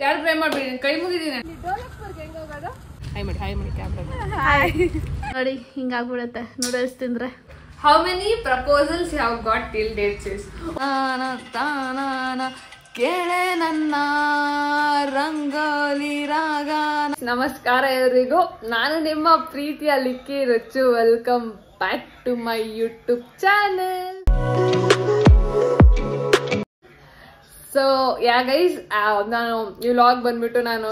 ಯಾರು ಟ್ರೈ ಮಾಡ್ಬಿಡಿ ಕೈ ಮುಗಿದೀನಿ ನೋಡಿ ಹಿಂಗಾಗ್ಬಿಡತ್ತೆ ನೂಡಲ್ಸ್ ತಿಂದ್ರೆ. How many proposals you have got till date, sis? ಕೇಳೆ ನನ್ನ ರಂಗೋಲಿ ರಾಗ. ನಮಸ್ಕಾರ ಎಲ್ರಿಗೂ, ನಾನು ನಿಮ್ಮ ಪ್ರೀತಿಯ Likki Rachchu. Welcome back to my YouTube channel. So ya guys, ನಾನು ಈ ವ್ಲಾಗ್ ಬಂದ್ಬಿಟ್ಟು ನಾನು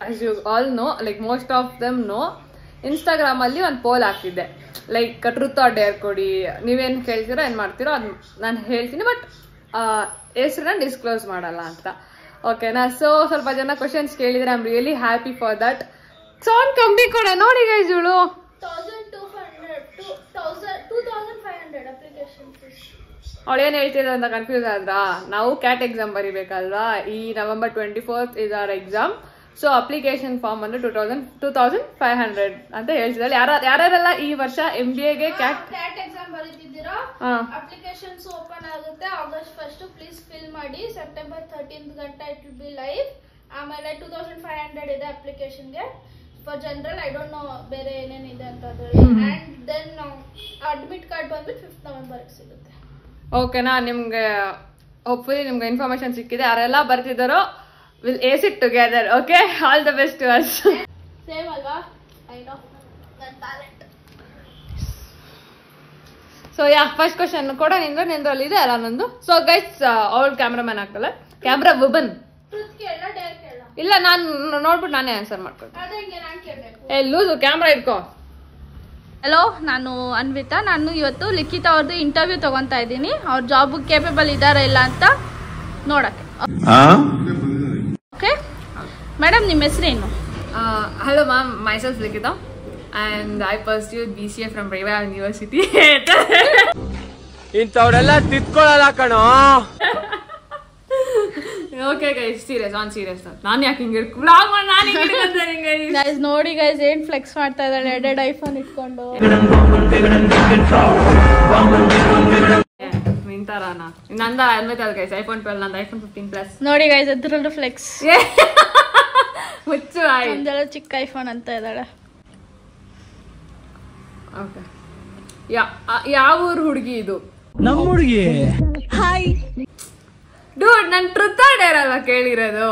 as you all know, like most of them know, Instagram ಅಲ್ಲಿ ಒಂದು ಪೋಲ್ ಹಾಕಿದ್ದೆ, ಲೈಕ್ ಟ್ರೂತ್ ಆರ್ ಡೇರ್ ಕೊಡಿ, ನೀವೇನು ಕೇಳ್ತೀರೋ ಏನು ಮಾಡ್ತೀರೋ ಅದು ನಾನು ಹೇಳ್ತೀನಿ, ಬಟ್ ಹೆಸರನ್ನ ಡಿಸ್ಕ್ಲೋಸ್ ಮಾಡಲ್ಲ ಅಂತ. ಓಕೆನಾ? ಸೊ ಸ್ವಲ್ಪ ಜನ ಕ್ವಶನ್ಸ್ ಕೇಳಿದ್ರೆ I am really happy for that. Sound ಕಮ್ಮಿ ಕೊಡ ನೋಡಿ ಗೈಸ್. ಇವಳು 2500 ಅಪ್ಲಿಕೇಶನ್ಸ್. ಅವಳೇನು ಹೇಳ್ತಿದ್ರು ಅಂತ ಕನ್ಫ್ಯೂಸ್ ಆದ್ರಾ? ನಾವು ಕ್ಯಾಟ್ ಎಕ್ಸಾಮ್ ಬರಿಬೇಕಲ್ವಾ, ಈ November 24th is our exam. So application form ಅಂದ್ರೆ 2500 ಅಂತ ಹೇಳ್ತಿದ್ದಾರೆ. ಯಾರ್ಯಾರೆಲ್ಲ ಈ ವರ್ಷ MBA ಗೆ ಕ್ಯಾಟ್ ಎಕ್ಸಾಮ್ ಬರೀತಿದ್ದೀರಾ, ಅಪ್ಲಿಕೇಶನ್ಸ್ ಓಪನ್ ಆಗುತ್ತೆ August 1st. ಪ್ಲೀಸ್ ಫಿಲ್ ಮಾಡಿ. September 13th ಗಂಟ ಇಟ್ ವಿಲ್ ಬಿ ಲೈವ್. ಆಮೇಲೆ 2500 ಇದೆ ಅಪ್ಲಿಕೇಶನ್ ಗೆ. For general I don't know ಬೇರೆ ಏನೇನಿದೆ ಅಂತ ಅದ್ರಲ್ಲಿ. ಅಂಡ್ ದೆನ್ ಅಡ್ಮಿಟ್ ಕಾರ್ಡ್ ಬಂದ್ಬಿಟ್ಟು 5th November ಸಿಗುತ್ತೆ. ಓಕೆನಾ? ನಿಮ್ಗೆ ಹೋಪ್ಫುಲಿ ನಿಮ್ಗೆ ಇನ್ಫಾರ್ಮೇಶನ್ ಸಿಕ್ಕಿದೆ. ಯಾರೆಲ್ಲ ಬರ್ತಿದ್ದಾರೋ we'll ace it together. Okay, all the best to us. Same alva, I know that talent. So yeah, first question koda nindralli ide alla nandu. So guys, all cameraman agtala, camera woman truth kella dare kella illa naan nodbiಟ್ಟು ನಾನೇ answer ಮಾಡ್ತೀನಿ. ಅದಂಗೆ ನಾನು ಕೇಳಬೇಕು. Loose camera ಇಟ್ಕೋ. Hello, ನಾನು ಅನ್ವಿತಾ. ನಾನು ಇವತ್ತು ಲಿಖಿತ ಅವ್ರದ್ದು ಇಂಟರ್ವ್ಯೂ ತಗೊಂತಾ ಇದ್ದೀನಿ, ಅವ್ರ ಜಾಬ್ ಕೇಪಬಲ್ ಇದಾರ ಇಲ್ಲ ಅಂತ ನೋಡಕ್ಕೆ. ಓಕೆ ಮೇಡಮ್, ನಿಮ್ಮ ಹೆಸರೇನು? Hello ma'am, myself Likita and I pursued BCA from Reva University. ಇಂಥವ್ರೆಲ್ಲ ತಿತ್ಕೊಳ್ಳಲ್ಲ ಕಣೋ. Okay guys, serious on serious. ನಾನು ಯಾಕೆ ಹಿಂಗೆ ವ್ಲಾಗ್ ಮಾಡಿ ನಾನು ಹಿಂಗೆ ಗೈಸ್ ನೋಡಿ ಗೈಸ್, ಏನ್ ಫ್ಲೆಕ್ಸ್ ಮಾಡ್ತಾ ಇದ್ದಾಳೆ ಎರಡೆರಡು ಐಫೋನ್ ಇಟ್ಕೊಂಡು. ನಿಂತಾರಾನ ನಂದ ಅನ್ಬೇಕಲ್ಲ ಗೈಸ್, iPhone 12 ನಂದು iPhone 15 Plus ನೋಡಿ ಗೈಸ್, ಅದ್ರಲ್ಲೂ ಫ್ಲೆಕ್ಸ್. ಹುಚ್ಚು ಆಯ್, ಒಂದೆಲ್ಲ ಚಿಕ್ಕ ಐಫೋನ್ ಅಂತ ಇದ್ದಾಳೆ. ಓಕೆ, ಯಾವ ಊರು ಹುಡುಗಿ ಇದು? ನಮ್ಮ ಹುಡುಗಿ. ಹಾಯ್ ಡೂಡ್, ನನ್ ಟ್ರುತ್ ಆರ್ ಡೇರ್ ಅಲ್ವಾ ಕೇಳಿರೋದು.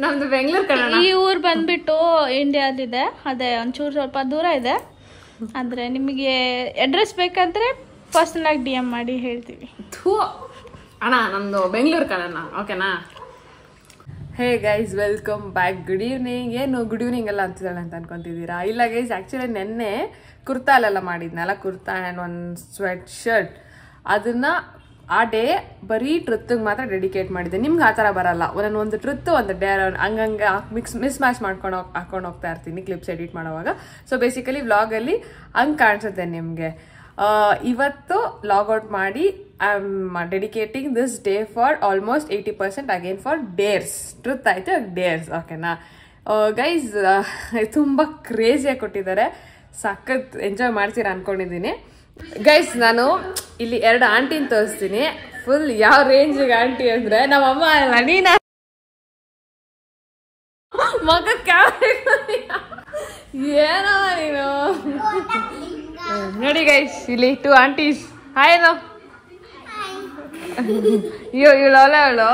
ನಮ್ದು ಬೆಂಗಳೂರು ಕನ್ನಡ. ಈ ಊರ್ ಬಂದ್ಬಿಟ್ಟು ಇಂಡಿಯಾದಿದೆ, ಅದೇ ಒಂಚೂರು ಸ್ವಲ್ಪ ದೂರ ಇದೆ. ಅಂದ್ರೆ ನಿಮಗೆ ಅಡ್ರೆಸ್ ಬೇಕಂದ್ರೆ ಪರ್ಸನಲ್ ಆಗಿ DM ಮಾಡಿ ಹೇಳ್ತೀವಿ. ಅಣ್ಣ ನಮ್ದು ಬೆಂಗಳೂರು ಕನ್ನಡ. ಓಕೆನಾ? Hey guys, welcome back. Good evening. ಏನು ಗುಡ್ ಈವ್ನಿಂಗ್ ಎಲ್ಲ ಅಂತಿದ್ದಾಳೆ ಅಂತ ಅನ್ಕೊಂತಿದ್ದೀರಾ? ಇಲ್ಲ ಗೈಸ್, ಆ್ಯಕ್ಚುಲಿ ನೆನ್ನೆ ಕುರ್ತಾಲೆಲ್ಲ ಮಾಡಿದ್ನಲ್ಲ, ಕುರ್ತಾ ಆ್ಯಂಡ್ ಒಂದು ಸ್ವೆಟ್ ಶರ್ಟ್, ಅದನ್ನ ಆ ಡೇ ಬರೀ ಟ್ರುತ್ತಿಗೆ ಮಾತ್ರ ಡೆಡಿಕೇಟ್ ಮಾಡಿದ್ದೆ. ನಿಮ್ಗೆ ಆ ಥರ ಬರಲ್ಲ. ನಾನು ಒಂದು ಟ್ರುತ್ತು ಒಂದು ಡೇರ್ ಹಂಗಂಗೆ ಮಿಸ್ ಮ್ಯಾಚ್ ಮಾಡ್ಕೊಂಡು ಹಾಕೊಂಡು ಹೋಗ್ತಾ ಇರ್ತೀನಿ ಕ್ಲಿಪ್ಸ್ ಎಡಿಟ್ ಮಾಡೋವಾಗ. ಸೊ ಬೇಸಿಕಲಿ ವ್ಲಾಗಲ್ಲಿ ಹಂಗೆ ಕಾಣಿಸುತ್ತೆ ನಿಮಗೆ. ಇವತ್ತು ಲಾಗೌಟ್ ಮಾಡಿ I am dedicating this day for almost 80% again for dares. Truth ಆಯಿತು, ಡೇರ್ಸ್. ಓಕೆನಾ ಗೈಸ್? ತುಂಬ ಕ್ರೇಜಿಯಾಗಿ ಕೊಟ್ಟಿದ್ದಾರೆ, ಸಖತ್ ಎಂಜಾಯ್ ಮಾಡ್ತೀರಾ ಅನ್ಕೊಂಡಿದ್ದೀನಿ. ಗೈಸ್, ನಾನು ಇಲ್ಲಿ 2 ಆಂಟಿನ ತೋರಿಸ್ತೀನಿ. ಫುಲ್ ಯಾವ ರೇಂಜಿಗೆ ಆಂಟಿ ಅಂದ್ರೆ ನಮ್ಮಮ್ಮ ಅಲ್ಲ, ನೀನ ಮಗ ಏನೋ ನೀನು. ನೋಡಿ ಗೈಸ್, ಇಲ್ಲಿ 2 ಆಂಟೀಸ್. Hi no. ಇವಳು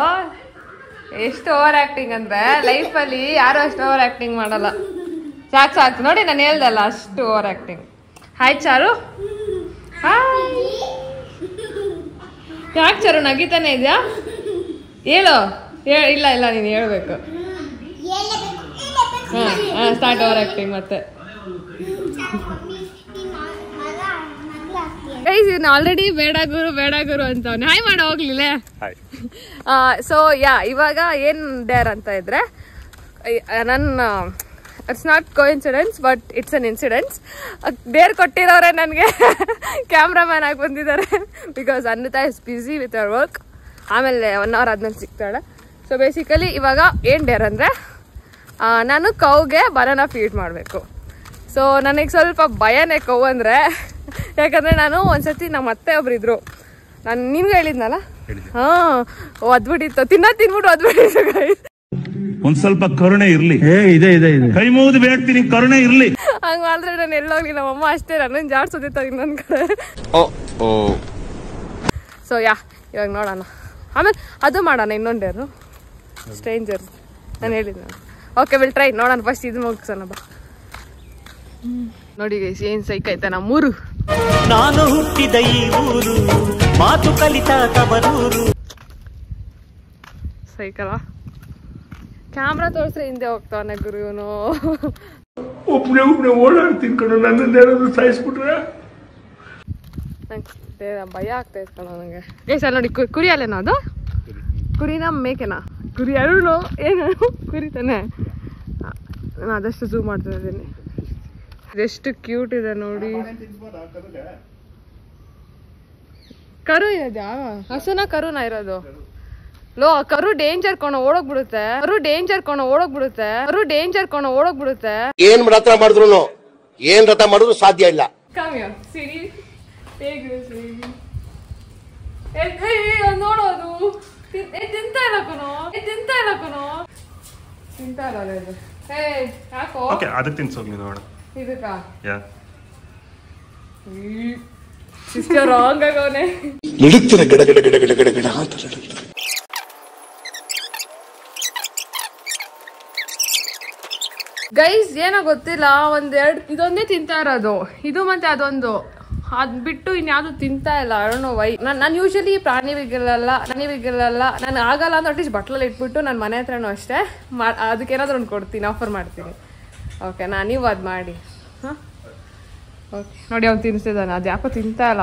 ಎಷ್ಟು ಓವರ್ ಆಕ್ಟಿಂಗ್ ಅಂದ್ರೆ ಲೈಫಲ್ಲಿ ಯಾರು ಅಷ್ಟು ಓವರ್ ಆಕ್ಟಿಂಗ್ ಮಾಡಲ್ಲ. ಸಾಕು ನೋಡಿ, ನಾನು ಹೇಳ್ದಲ್ಲ ಅಷ್ಟು ಓವರ್ ಆಕ್ಟಿಂಗ್. ಹಾಯ್ ಚಾರು. ಹಾಯ್. ಯಾಕೆ ಚಾರು ನಗಿತಾನೆ ಇದೆಯಾ? ಹೇಳು. ಇಲ್ಲ ನೀನು ಹೇಳ್ಬೇಕು. ಸ್ಟಾರ್ಟ್ ಓವರ್ ಆಕ್ಟಿಂಗ್ ಮತ್ತೆ. ಗೈಸ್, ಇವ್ನು ಆಲ್ರೆಡಿ ಬೇಡ ಗುರು ಅಂತ ಅವ್ನು ಹಾಯ್ ಮಾಡ ಹೋಗ್ಲಿಲ್ಲ. ಸೊ ಇವಾಗ ಏನ್ ಡೇರ್ ಅಂತ ಇದ್ರೆ, ನನ್ನ it's not coincidence but it's an incidence. Dare ಕೊಟ್ಟಿರೋರೆ ನನಗೆ ಕ್ಯಾಮ್ರಾಮ್ಯಾನ್ ಆಗಿ ಬಂದಿದ್ದಾರೆ. Because Anvita is busy with our work. ಆಮೇಲೆ 1 hour ಆದ್ಮೇಲೆ ಸಿಗ್ತಾಳೆ. ಸೊ ಬೇಸಿಕಲಿ ಇವಾಗ ಏನು ಡೇರ್ ಅಂದರೆ, ನಾನು ಕೌಗೆ ಬನಾನಾ ಫೀಡ್ ಮಾಡಬೇಕು. ಸೊ ನನಗೆ ಸ್ವಲ್ಪ ಭಯನೇ ಕೌ ಅಂದರೆ, ಯಾಕಂದರೆ ನಾನು ಒಂದ್ಸತಿ ನಮ್ಮ ಅತ್ತೆ ಒಬ್ರಿದ್ರು, ನಾನು ನಿಮ್ಗೆ ಹೇಳಿದ್ನಲ್ಲ, ಹಾಂ, ಒದ್ಬಿಟ್ಟಿತ್ತು, ತಿನ್ಬಿಟ್ಟು ಒದ್ಬಿಟ್ಟಿತ್ತು. ಒಂದ್ ಸ್ವಲ್ಪ ಕರುಣೆ ಇರ್ಲಿ. ಇದೆ ಇದೆ ಇದೆ. ಕೈ ಮುಗಿದು ಬೇಡ್ತೀನಿ, ಕರುಣೆ ಇರ್ಲಿ. ಹಂಗ ಮಾಡಿದ್ರೆ ನಾನು ಎಲ್ಲೋಗ್ಲಿ, ನಮ್ಮಮ್ಮ ಅಷ್ಟೇ ನನ್ನ ಜಾಡ್ಸೋದಿತ್ತ ಇನ್ನೊಂದ್ ಕಡೆ. ಸೊ ಇವಾಗ ನೋಡೋಣ, ಆಮೇಲೆ ಅದು ಮಾಡೋಣ ಇನ್ನೊಂದೇನು ಸ್ಟ್ರೇಂಜರ್ಸ್ ನಾನು ಹೇಳಿದ್ದೆ. ಓಕೆ ವಿಲ್ ಟ್ರೈ, ನೋಡೋಣ ಫಸ್ಟ್ ಇದು ಮುಗಿಸೋಣ ಬಾ. ನೋಡಿ ಗೈಸ್ ಏನ್ ಸೈಕ್ ಆಯ್ತಾ ನಮ್ಮೂರು. ನಾನು ಹುಟ್ಟಿದ ಈ ಊರು, ಮಾತು ಕಲಿತ ತವರೂರು. ಸೈಕಲ್ಲ ಕ್ಯಾಮ್ರಾ ತೋರಿಸ್ರೆ ಹಿಂದೆ ಹೋಗ್ತಾವನೆ ಗುರು ಇವನು. ಒಬ್ನೇ ಓಡಾಡ್ತೀನಿ ಕಣ, ನನ್ನನ್ನೇನಾದ್ರು ಸಾಯಿಸ್ಬಿಟ್ರೆ ನಂಗೆ ಭಯ ಆಗ್ತಾ ಇತ್ತು ಕಣ ನನಗೆ. ಗೈಸ್ ಅಲ್ಲಿ ನೋಡಿ ಕುರಿ ಅಲ್ಲೇನೋ ಅದು, ಕುರಿನ ಮೇಕೆನಾ? ಕುರಿ ಎರಡು ಏನು ಕುರಿ ತಾನೆ. ನಾನು ಆದಷ್ಟು ಝೂಮ್ ಮಾಡ್ತಾ ಇದ್ದೀನಿ. ಎಷ್ಟು ಕ್ಯೂಟ್ ಇದೆ ನೋಡಿ. ಕರು ಇದೆ, ಹಸುನ ಕರುನ ಇರೋದು? ಲೋ ಕರು ಡೇಂಜರ್ ಕೋಣ ಓಡೋಗ್ಬಿಡುತ್ತೆ, ಕರು ಡೇಂಜರ್ ಕೋಣ ಓಡೋಗ್ಬಿಡುತ್ತೆ, ಕರು ಡೇಂಜರ್ ಕೋಣ ಓಡೋಗ್ಬಿಡುತ್ತೆ. ಏನ್ ರಥ ಮಾಡಿದ್ರು ಸಾಧ್ಯ ಇಲ್ಲ. ನೋಡೋದು ತಿಂತ ಇಲ್ಲ ಕಣೋ, ತಿಂತ ಇಲ್ಲ ಕಣೋ, ತಿಂತ ಇಲ್ಲ ಇದು. ಯಾಕೋ ಅದಕ್ಕೆ ತಿನ್ಸೋಗ್ಲಿ ನೋಡ ಇದಕ್ಕ ಸಿಸ್ಟರ್ ರಾಂಗ್ ಆಗವನೆ. ನಡುತ್ತಿನ ಗಡ ಗಡ ಗಡ ಗಡ ಗಡ ಗಡ ಅಂತ ನಡುತ್ತೆ. ಗೈಸ್ ಏನೋ ಗೊತ್ತಿಲ್ಲ, ಒಂದೆರಡು ಇದೊಂದೇ ತಿಂತಾ ಇರೋದು, ಇದು ಮತ್ತೆ ಅದೊಂದು, ಅದ್ ಬಿಟ್ಟು ಇನ್ಯಾವುದು ತಿಂತಾ ಇಲ್ಲ. ಅರುಣ್ ವೈ ನಾನು ಯೂಶಲಿ ಪ್ರಾಣಿಗಳಿಗೆಲ್ಲ ನಾನು ಆಗಲ್ಲ ಅಂತ ಅಟ್ಲೀಸ್ಟ್ ಬಟ್ಲಲ್ಲಿ ಇಟ್ಬಿಟ್ಟು ನನ್ನ ಮನೆ ಹತ್ರನೂ ಅಷ್ಟೇ ಅದಕ್ಕೇನಾದ್ರೂ ಒಂದು ಕೊಡ್ತೀನಿ, ಆಫರ್ ಮಾಡ್ತೀನಿ. ಓಕೆನಾ, ನೀವು ಅದು ಮಾಡಿ. ಹಾಂ ಓಕೆ ನೋಡಿ ಅವ್ನು ತಿನ್ನಿಸ್ತಿದ್ದಾನೆ, ಅದು ಯಾಕೋ ತಿಂತಾ ಇಲ್ಲ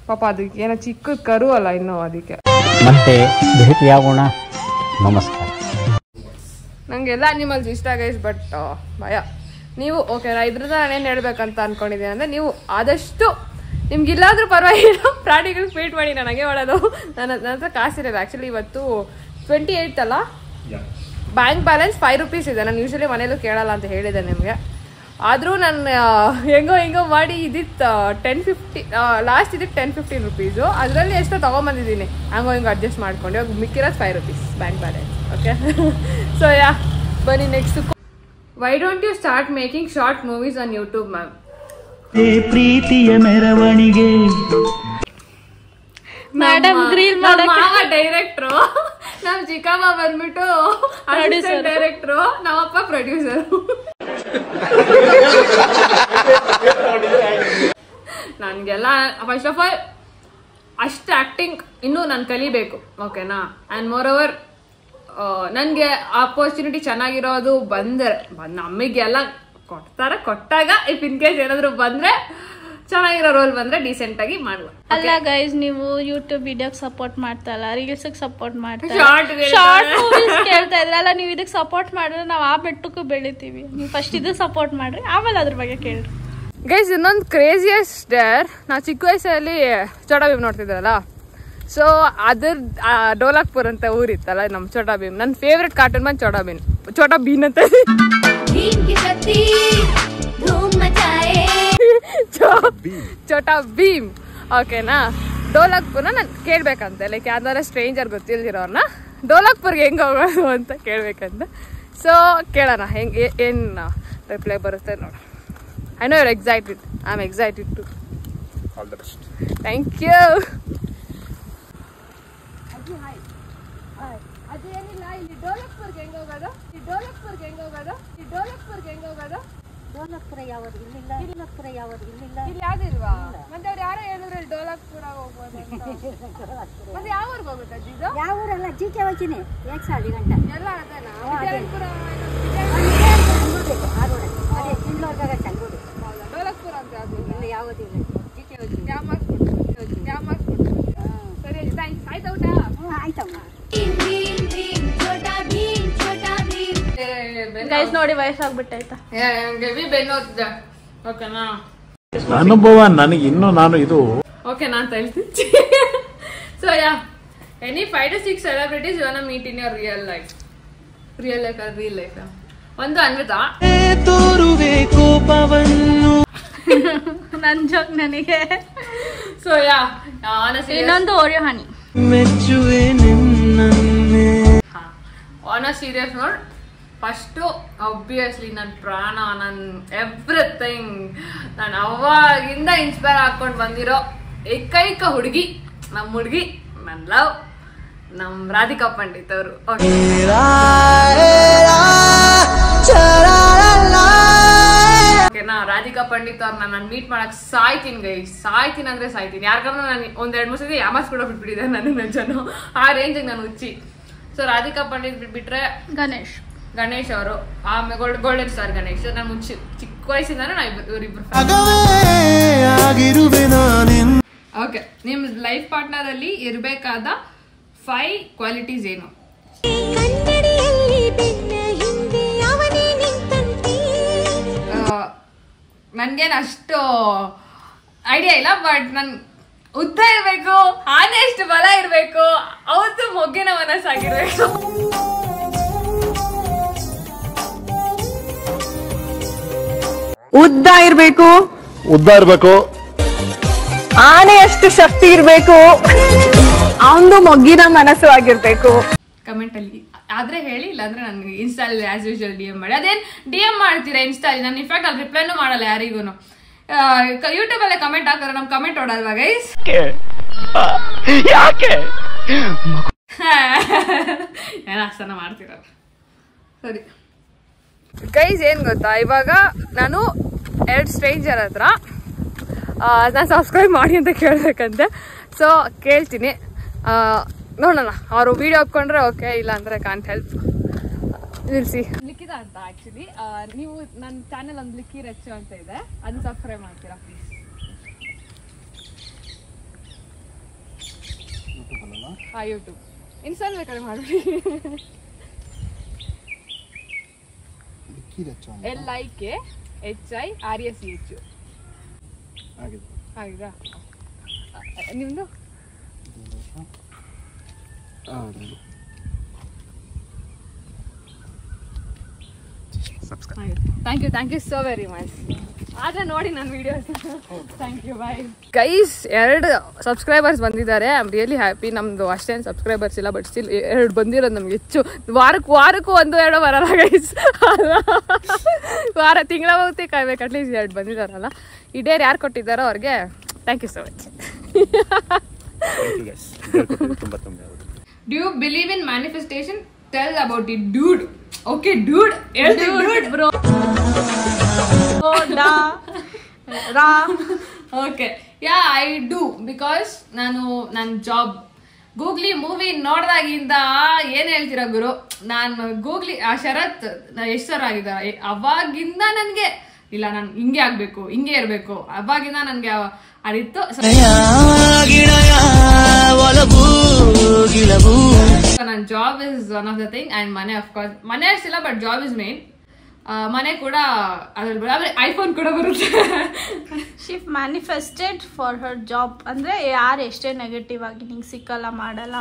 ಪಾಪ. ಅದಕ್ಕೆ ಏನೋ ಚಿಕ್ಕ ಕರು ಅಲ್ಲ ಇನ್ನೂ, ಅದಕ್ಕೆ. ಮತ್ತೆ ಭೇಟಿಯಾಗೋಣ, ನಮಸ್ಕಾರ. ನಂಗೆಲ್ಲ ಅನಿಮಲ್ಸ್ ಇಷ್ಟ ಗೈಸ್, ಬಟ್ ಭಯ. ನೀವು ಓಕೆನಾ, ಇದ್ರಿಂದ ನಾನೇನು ಹೇಳ್ಬೇಕಂತ ಅನ್ಕೊಂಡಿದ್ದೀನಿ ಅಂದರೆ, ನೀವು ಆದಷ್ಟು ನಿಮ್ಗಿಲ್ಲಾದ್ರೂ ಪರವಾಗಿಲ್ಲ ಪ್ರಾಣಿಗಳಿಗೆ ಫೀಡ್ ಮಾಡಿ. ನನಗೆ ಮಾಡೋದು ನನ್ನ ಹತ್ರ ಕಾಸಿರೋದು. ಆ್ಯಕ್ಚುಲಿ ಇವತ್ತು 28 ಅಲ್ಲ, ಬ್ಯಾಂಕ್ ಬ್ಯಾಲೆನ್ಸ್ 5 ರೂಪೀಸ್ ಇದೆ. ನಾನು ಯೂಶಲಿ ಮನೇಲೂ ಕೇಳಲ್ಲ ಅಂತ ಹೇಳಿದೆ ನಿಮಗೆ. ಆದರೂ ನಾನು ಹೆಂಗೋ ಮಾಡಿ ಇದಿತ್ತು 10-15 ಲಾಸ್ಟ್ ಇದಕ್ಕೆ 10-15 ರೂಪೀಸು, ಅದರಲ್ಲಿ ಎಷ್ಟೋ ತೊಗೊಂಬಂದಿದ್ದೀನಿ. ಹಿಂಗೋ ಅಡ್ಜಸ್ಟ್ ಮಾಡ್ಕೊಂಡು ಇವಾಗ ಮಿಕ್ಕಿರೋದು 5 rupees bank balance. Okay so ಬನ್ನಿ next. Why don't you start making short movies on YouTube ma'am? ಪ್ರೀತಿಯ ಮೆರವಣಿಗೆ ಮೇಡಮ್ ಗ್ರೀಲ್ ಮಾಡಕ್ಕೆ ಡೈರೆಕ್ಟ್ರು, ನಮ್ ಚಿಕ್ಕಮ್ಮ ಬಂದ್ಬಿಟ್ಟು ಡೈರೆಕ್ಟ್ರು, ನಮ್ಮಪ್ಪ ಪ್ರೊಡ್ಯೂಸರ್. ನನ್ಗೆಲ್ಲ ಫಸ್ಟ್ ಆಫ್ ಆಲ್ ಅಷ್ಟು ಆಕ್ಟಿಂಗ್ ಇನ್ನೂ ನಾನು ಕಲಿಬೇಕು. ಓಕೆನಾ, ಆ್ಯಂಡ್ ಮೋರ್ ಓವರ್ ನನಗೆ ಆಪರ್ಚುನಿಟಿ ಚೆನ್ನಾಗಿರೋದು ಬಂದರೆ ನಮಗೆಲ್ಲ ಕೊಟ್ಟಾಗ ಇಫ್ ಇನ್ ಕೇಸ್ ಏನಾದ್ರು ಬಂದ್ರೆ ಚೆನ್ನಾಗಿರೋ ರೋಲ್ ಬಂದ್ರೆ ಡೀಸೆಂಟ್ ಆಗಿ ಮಾಡುವ. ಅಲ್ಲ ಗೈಸ್, ನೀವು ಯೂಟ್ಯೂಬ್ ವಿಡಿಯೋಗೆ ಸಪೋರ್ಟ್ ಮಾಡ್ತಾ ಇಲ್ಲ, ರೀಲ್ಸ್ ಸಪೋರ್ಟ್ ಮಾಡ್ತಾ ಶಾರ್ಟ್ ಮೂವೀಸ್ ಕೇಳ್ತಾ ಇದ್ರಲ್ಲ, ನೀವು ಇದಕ್ಕೆ ಸಪೋರ್ಟ್ ಮಾಡಿದ್ರೆ ನಾವು ಆ ಬೆಟ್ಟಕ್ಕೂ ಬೆಳಿತೀವಿ. ನೀವು ಫಸ್ಟ್ ಇದು ಸಪೋರ್ಟ್ ಮಾಡ್ರಿ, ಆಮೇಲೆ ಅದ್ರ ಬಗ್ಗೆ ಕೇಳ್ರಿ. ಗೈಸ್ ಇನ್ನೊಂದು ಕ್ರೇಜಿಯಸ್ಟ್ ಡೇರ್, ನಾವು ಚಿಕ್ಕ ವಯಸ್ಸಲ್ಲಿ ಚೋಟಾ ಭೀಮ್ ನೋಡ್ತಿದ್ರಲ್ಲ, ಸೊ ಅದ್ರ ಡೋಲಾಕ್ಪುರ್ ಅಂತ ಊರಿತ್ತಲ್ಲ ನಮ್ಮ ಚೋಟಾ ಭೀಮ್. ನನ್ನ ಫೇವ್ರೆಟ್ ಕಾರ್ಟೂನ್ ಬಂದು ಚೋಟಾ ಭೀಮ್ ಅಂತ. ಚೋಟಾ ಭೀಮ್ ಓಕೆನಾ. ಡೋಲಾಕ್ಪುರ್ನ ನಾನು ಕೇಳ್ಬೇಕಂತೆ, ಲೈಕ್ ಯಾವ್ದಾರ ಸ್ಟ್ರೇಂಜರ್ ಗೊತ್ತಿಲ್ದಿರೋರ್ನ ಡೋಲಾಕ್ಪುರ್ಗೆ ಹೆಂಗೆ ಹೋಗೋದು ಅಂತ ಕೇಳ್ಬೇಕಂತ. ಸೊ ಕೇಳೋಣ ಹೆಂಗೆ ಏನು ರಿಪ್ಲೈ ಬರುತ್ತೆ ನೋಡ. I know your excited, I am excited too. All the best. Thank you. ಅದೇನಿಲ್ಲ, ಇಲ್ಲಿ ಡೋಲಾಕ್ಪುರ್ಗೆ ಹೆಂಗೆ ಹೋಗೋದು? ಡೋಲಾಕ್ಪುರ ಯಾವುದು ಇಲ್ಲಿಲ್ಲ, ಡೋಲಾಕ್ಪುರ ಯಾವುದು ಇಲ್ಲಿಲ್ಲ, ಇಲ್ಲಿ ಯಾವ್ದಿಲ್ವಾ? ಮತ್ತೆ ಅವ್ರು ಯಾರೋ ಹೇಳಿದ್ರೆ ಡೋಲಾಕ್ಪುರ ಹೋಗ್ಬೋದು ಅಂತ. ಮತ್ತೆ ಯಾವ ಊರಿಗೆ ಹೋಗುತ್ತೆ ಅಜ್ಜಿ ಇದು? ಯಾವ ಊರಲ್ಲ, ಜೀಕೆ ಹೋಗ್ತೀನಿ 1 ಸಾಲಿ ಗಂಟೆ ಎಲ್ಲ ಅದೇನಾ? ವಿಜಯಪುರ ಅದೇ ಚಿಂಗ್ಳೂರ್ಗಾಗ ಚಂಗೋಡಿ. ಡೋಲಾಕ್ಪುರ ಅಂತ ಯಾವ್ದು ಇಲ್ಲ, ಯಾವುದಿಲ್ಲ, ಜೀಕೆ ಹೋಗ್ತೀನಿ. ಯಾವ ಮಾರ್ಕ್ಸ್ ಕೊಡ್ತೀನಿ. ಸರಿ ಥ್ಯಾಂಕ್ಸ್. ಆಯ್ತಾ ಊಟ? ಹ್ಞೂ ಆಯ್ತಮ್ಮ. ಗೈಸ್ ನೋಡಿ ವಯಸ್ಸಾಗ್ಬಿಟ್ಟಾಯ್ತಾ. ಓಕೆನಾ, ಅನುಭವ ನನಗೆ ಇನ್ನೂ ನಾನು ಇದು ಓಕೆನಾ ಅಂತ ಹೇಳ್ತೀನಿ. So any 5 to 6 celebrities you want to meet in your real life? ಒಂದು ಅನ್ವಿತಾ. ತೋರುವೆ ಕೋಪವನ್ನು ನನ್ ಜೋಕ್ ನನಗೆ. ಸೊ ಇನ್ನೊಂದು ಓರಿಯೋ ಹನಿ. ಮೆಚ್ಚುವೆ ನಿನ್ನನ್ನೇ. On a serious note, first obviously ನನ್ನ ಪ್ರಾಣ, ನನ್ನ ಎವ್ರಿಥಿಂಗ್, ನಾನು ಅವಾಗಿಂದ ಇನ್ಸ್ಪೈರ್ ಹಾಕೊಂಡು ಬಂದಿರೋ ಏಕೈಕ ಹುಡುಗಿ, ನಮ್ಮ ಹುಡುಗಿ, ನನ್ನ ಲವ್, ನಮ್ಮ ರಾಧಿಕಾ ಪಂಡಿತ್ ಅವರು. ಓಕೆನಾ, ರಾಧಿಕಾ ಪಂಡಿತ್ ಅವ್ರನ್ನ ನಾನು ಮೀಟ್ ಮಾಡಕ್ ಸಾಯ್ತೀನಿ ಗೈಸ್, ಸಾಯ್ತೀನಿ ಅಂದ್ರೆ ಸಾಯ್ತೀನಿ. ಯಾಕಂದ್ರೆ ನಾನು ಒಂದ್ 2-3 ಸತಿ ಯಾಮಸ್ ಕೂಡ ಬಿಟ್ಬಿಟ್ಟಿದ್ದೆ ನನ್ನ ಜನ, ಆ ರೇಂಜಿಗೆ ನಾನು ಹುಚ್ಚಿ. ಸೊ ರಾಧಿಕಾ ಪಂಡಿತ್ ಬಿಟ್ಬಿಟ್ರೆ ಗಣೇಶ್ ಅವರು, ಆಮೇಲೆ ಗೋಲ್ಡನ್ ಸ್ಟಾರ್ ಗಣೇಶ್. ನಾನು ಮುಂಚೆ ಚಿಕ್ಕ ವಯಸ್ಸಿಂದಾನು ನಾ ಇವರಿಬ್ರು. ಓಕೆ, ನಿಮ್ ಲೈಫ್ ಪಾರ್ಟ್ನರ್ ಅಲ್ಲಿ ಇರಬೇಕಾದ 5 ಕ್ವಾಲಿಟೀಸ್ ಏನು? ನನ್ಗೇನು ಅಷ್ಟು ಐಡಿಯಾ ಇಲ್ಲ, ಬಟ್ ನನ್ ಉದ್ದ ಇರ್ಬೇಕು, ಆನೆ ಎಷ್ಟು ಬಲ ಇರ್ಬೇಕು, ಅವತ್ತು ಮೊಗ್ಗಿನ ಮನಸ್ಸಾಗಿರ್ಬೇಕು. ಉದ್ದ ಇರ್ಬೇಕು, ಆನೆ ಅಷ್ಟು ಶಕ್ತಿ ಇರ್ಬೇಕು, ಅವನು ಮೊಗ್ಗಿನ ಮನಸ್ಸು ಆಗಿರ್ಬೇಕು. ಕಮೆಂಟ್ ಅಲ್ಲಿ ಆದ್ರೆ ಹೇಳಿ, ಇಲ್ಲಾಂದ್ರೆ ನನ್ಗೆ ಇನ್ಸ್ಟಾಲ್ ಆಸ್ ಯೂಶುವಲ್ DM ಮಾಡಿ. ಅದೇನ್ DM ಮಾಡ್ತೀರಾ ಇನ್ಸ್ಟಾಲ್? ನಾನು ಇನ್ಫ್ಯಾಕ್ಟ್ ಅಲ್ಲಿ ರಿಪ್ಲೈನು ಮಾಡಲ್ಲ ಯಾರಿಗೂ. ಯೂಟ್ಯೂಬ್ ಅಲ್ಲೇ ಕಮೆಂಟ್ ಹಾಕಿದ್ರೆ ನಮ್ ಕಮೆಂಟ್ ಓಡಲ್ವಾ ಗೈಸ್? ಯಾಕೆ ಏನೋ ಅಷ್ಟನ ಮಾಡ್ತಿರಲ್ಲ. ಸರಿ ಗೈಸ್, ಏನ್ ಗೊತ್ತಾ, ಇವಾಗ ನಾನು 2 ಸ್ಟ್ರೇಂಜರ್ ಹತ್ರ ನಾನು ಸಬ್ಸ್ಕ್ರೈಬ್ ಮಾಡಿ ಅಂತ ಕೇಳ್ಬೇಕಂತೆ. ಸೊ ಕೇಳ್ತೀನಿ, ನೋಡೋಣ. ಅವರು ವಿಡಿಯೋ ಒಪ್ಕೊಂಡ್ರೆ ಓಕೆ, ಇಲ್ಲ ಅಂದ್ರೆ ಕಾಂಟ್ ಹೆಲ್ಪ್. ನಿಲ್ಸಿ ಲಿಖಿತ ಅಂತ ಆಕ್ಚುಲಿ, ನೀವು ನನ್ನ ಚಾನೆಲ್ ಒಂದು ಲಿಕ್ಕಿ ರಚ್ಚು ಅಂತ ಇದೆ, ಅದನ್ನ ಸಬ್ಸ್ಕ್ರೈಬ್ ಮಾಡ್ತೀರಾ ಪ್ಲೀಸ್? ಹಾಂ, ಯೂಟ್ಯೂಬ್. ಇನ್ಸ್ಟಾಲ್ ಬೇಕಾದ್ರೆ ಮಾಡ್ಬಿಡಿ. LIKHIRECH ಆಗಿದಾ ನಿಮ್ದು? Thank you so very much. ಆದ್ರೆ ನೋಡಿ ನನ್ನ videos. Thank you, bye guys. 2 subscribers ಬಂದಿದ್ದಾರೆ. I am really happy. ನಮ್ದು ಅಷ್ಟೇನು ಸಬ್ಸ್ಕ್ರೈಬರ್ಸ್ ಇಲ್ಲ, ಬಟ್ ಸ್ಟಿಲ್ 2 ಬಂದಿರೋದು ನಮ್ಗೆ ಹೆಚ್ಚು. ವಾರಕ್ಕೂ 1-2 ಬರಲ್ಲ ಗೈಸ್. ತಿಂಗಳ ಹೋಗ್ತಿ ಕಾಯ್ಬೇಕು, ಅಟ್ಲೀಸ್ಟ್ 2 ಬಂದಿದ್ದಾರಲ್ಲ. ಈ ಡೇರ್ ಯಾರು ಕೊಟ್ಟಿದ್ದಾರೋ ಅವ್ರಿಗೆ thank you so much. Do you believe in manifestation? Tell about it, dude. Okay, dude. Dude, bro. Okay. Yeah, I do. Because ನನ್ನ ಜಾಬ್ ಗೂಗ್ಲಿ ಮೂವಿ ನೋಡ್ದಾಗಿಂದ ಏನ್ ಹೇಳ್ತೀರ ಗುರು, ನಾನು ಗೂಗ್ಲಿ ಆ ಶರತ್ ಎಷ್ಟು ಸರ್ ಆಗಿದ್ದಾರೆ ಅವಾಗಿಂದ ನನ್ಗೆ ಇಲ್ಲ, ನಾನು ಹಿಂಗೆ ಆಗ್ಬೇಕು, ಹಿಂಗೆ ಇರ್ಬೇಕು, ಅವಾಗಿಂದ ನನ್ಗೆ ಅರಿತು. ನನ್ನ job is one of the thing, and ಮನೆ ಅಫ್ಕೋರ್ಸ್. ಮನೆ ಅಷ್ಟಿಲ್ಲ, ಬಟ್ ಜಾಬ್ ಇಸ್ ಮೇನ್. ಮನೆ ಕೂಡ ಅದ್ರಲ್ಲಿ ಐಫೋನ್ ಕೂಡ ಬರುತ್ತೆ. She manifested for her job. ಅಂದರೆ ಯಾರು ಎಷ್ಟೇ ನೆಗೆಟಿವ್ ಆಗಿ ನಿಂಗೆ ಸಿಕ್ಕಲ್ಲ, ಮಾಡಲ್ಲ,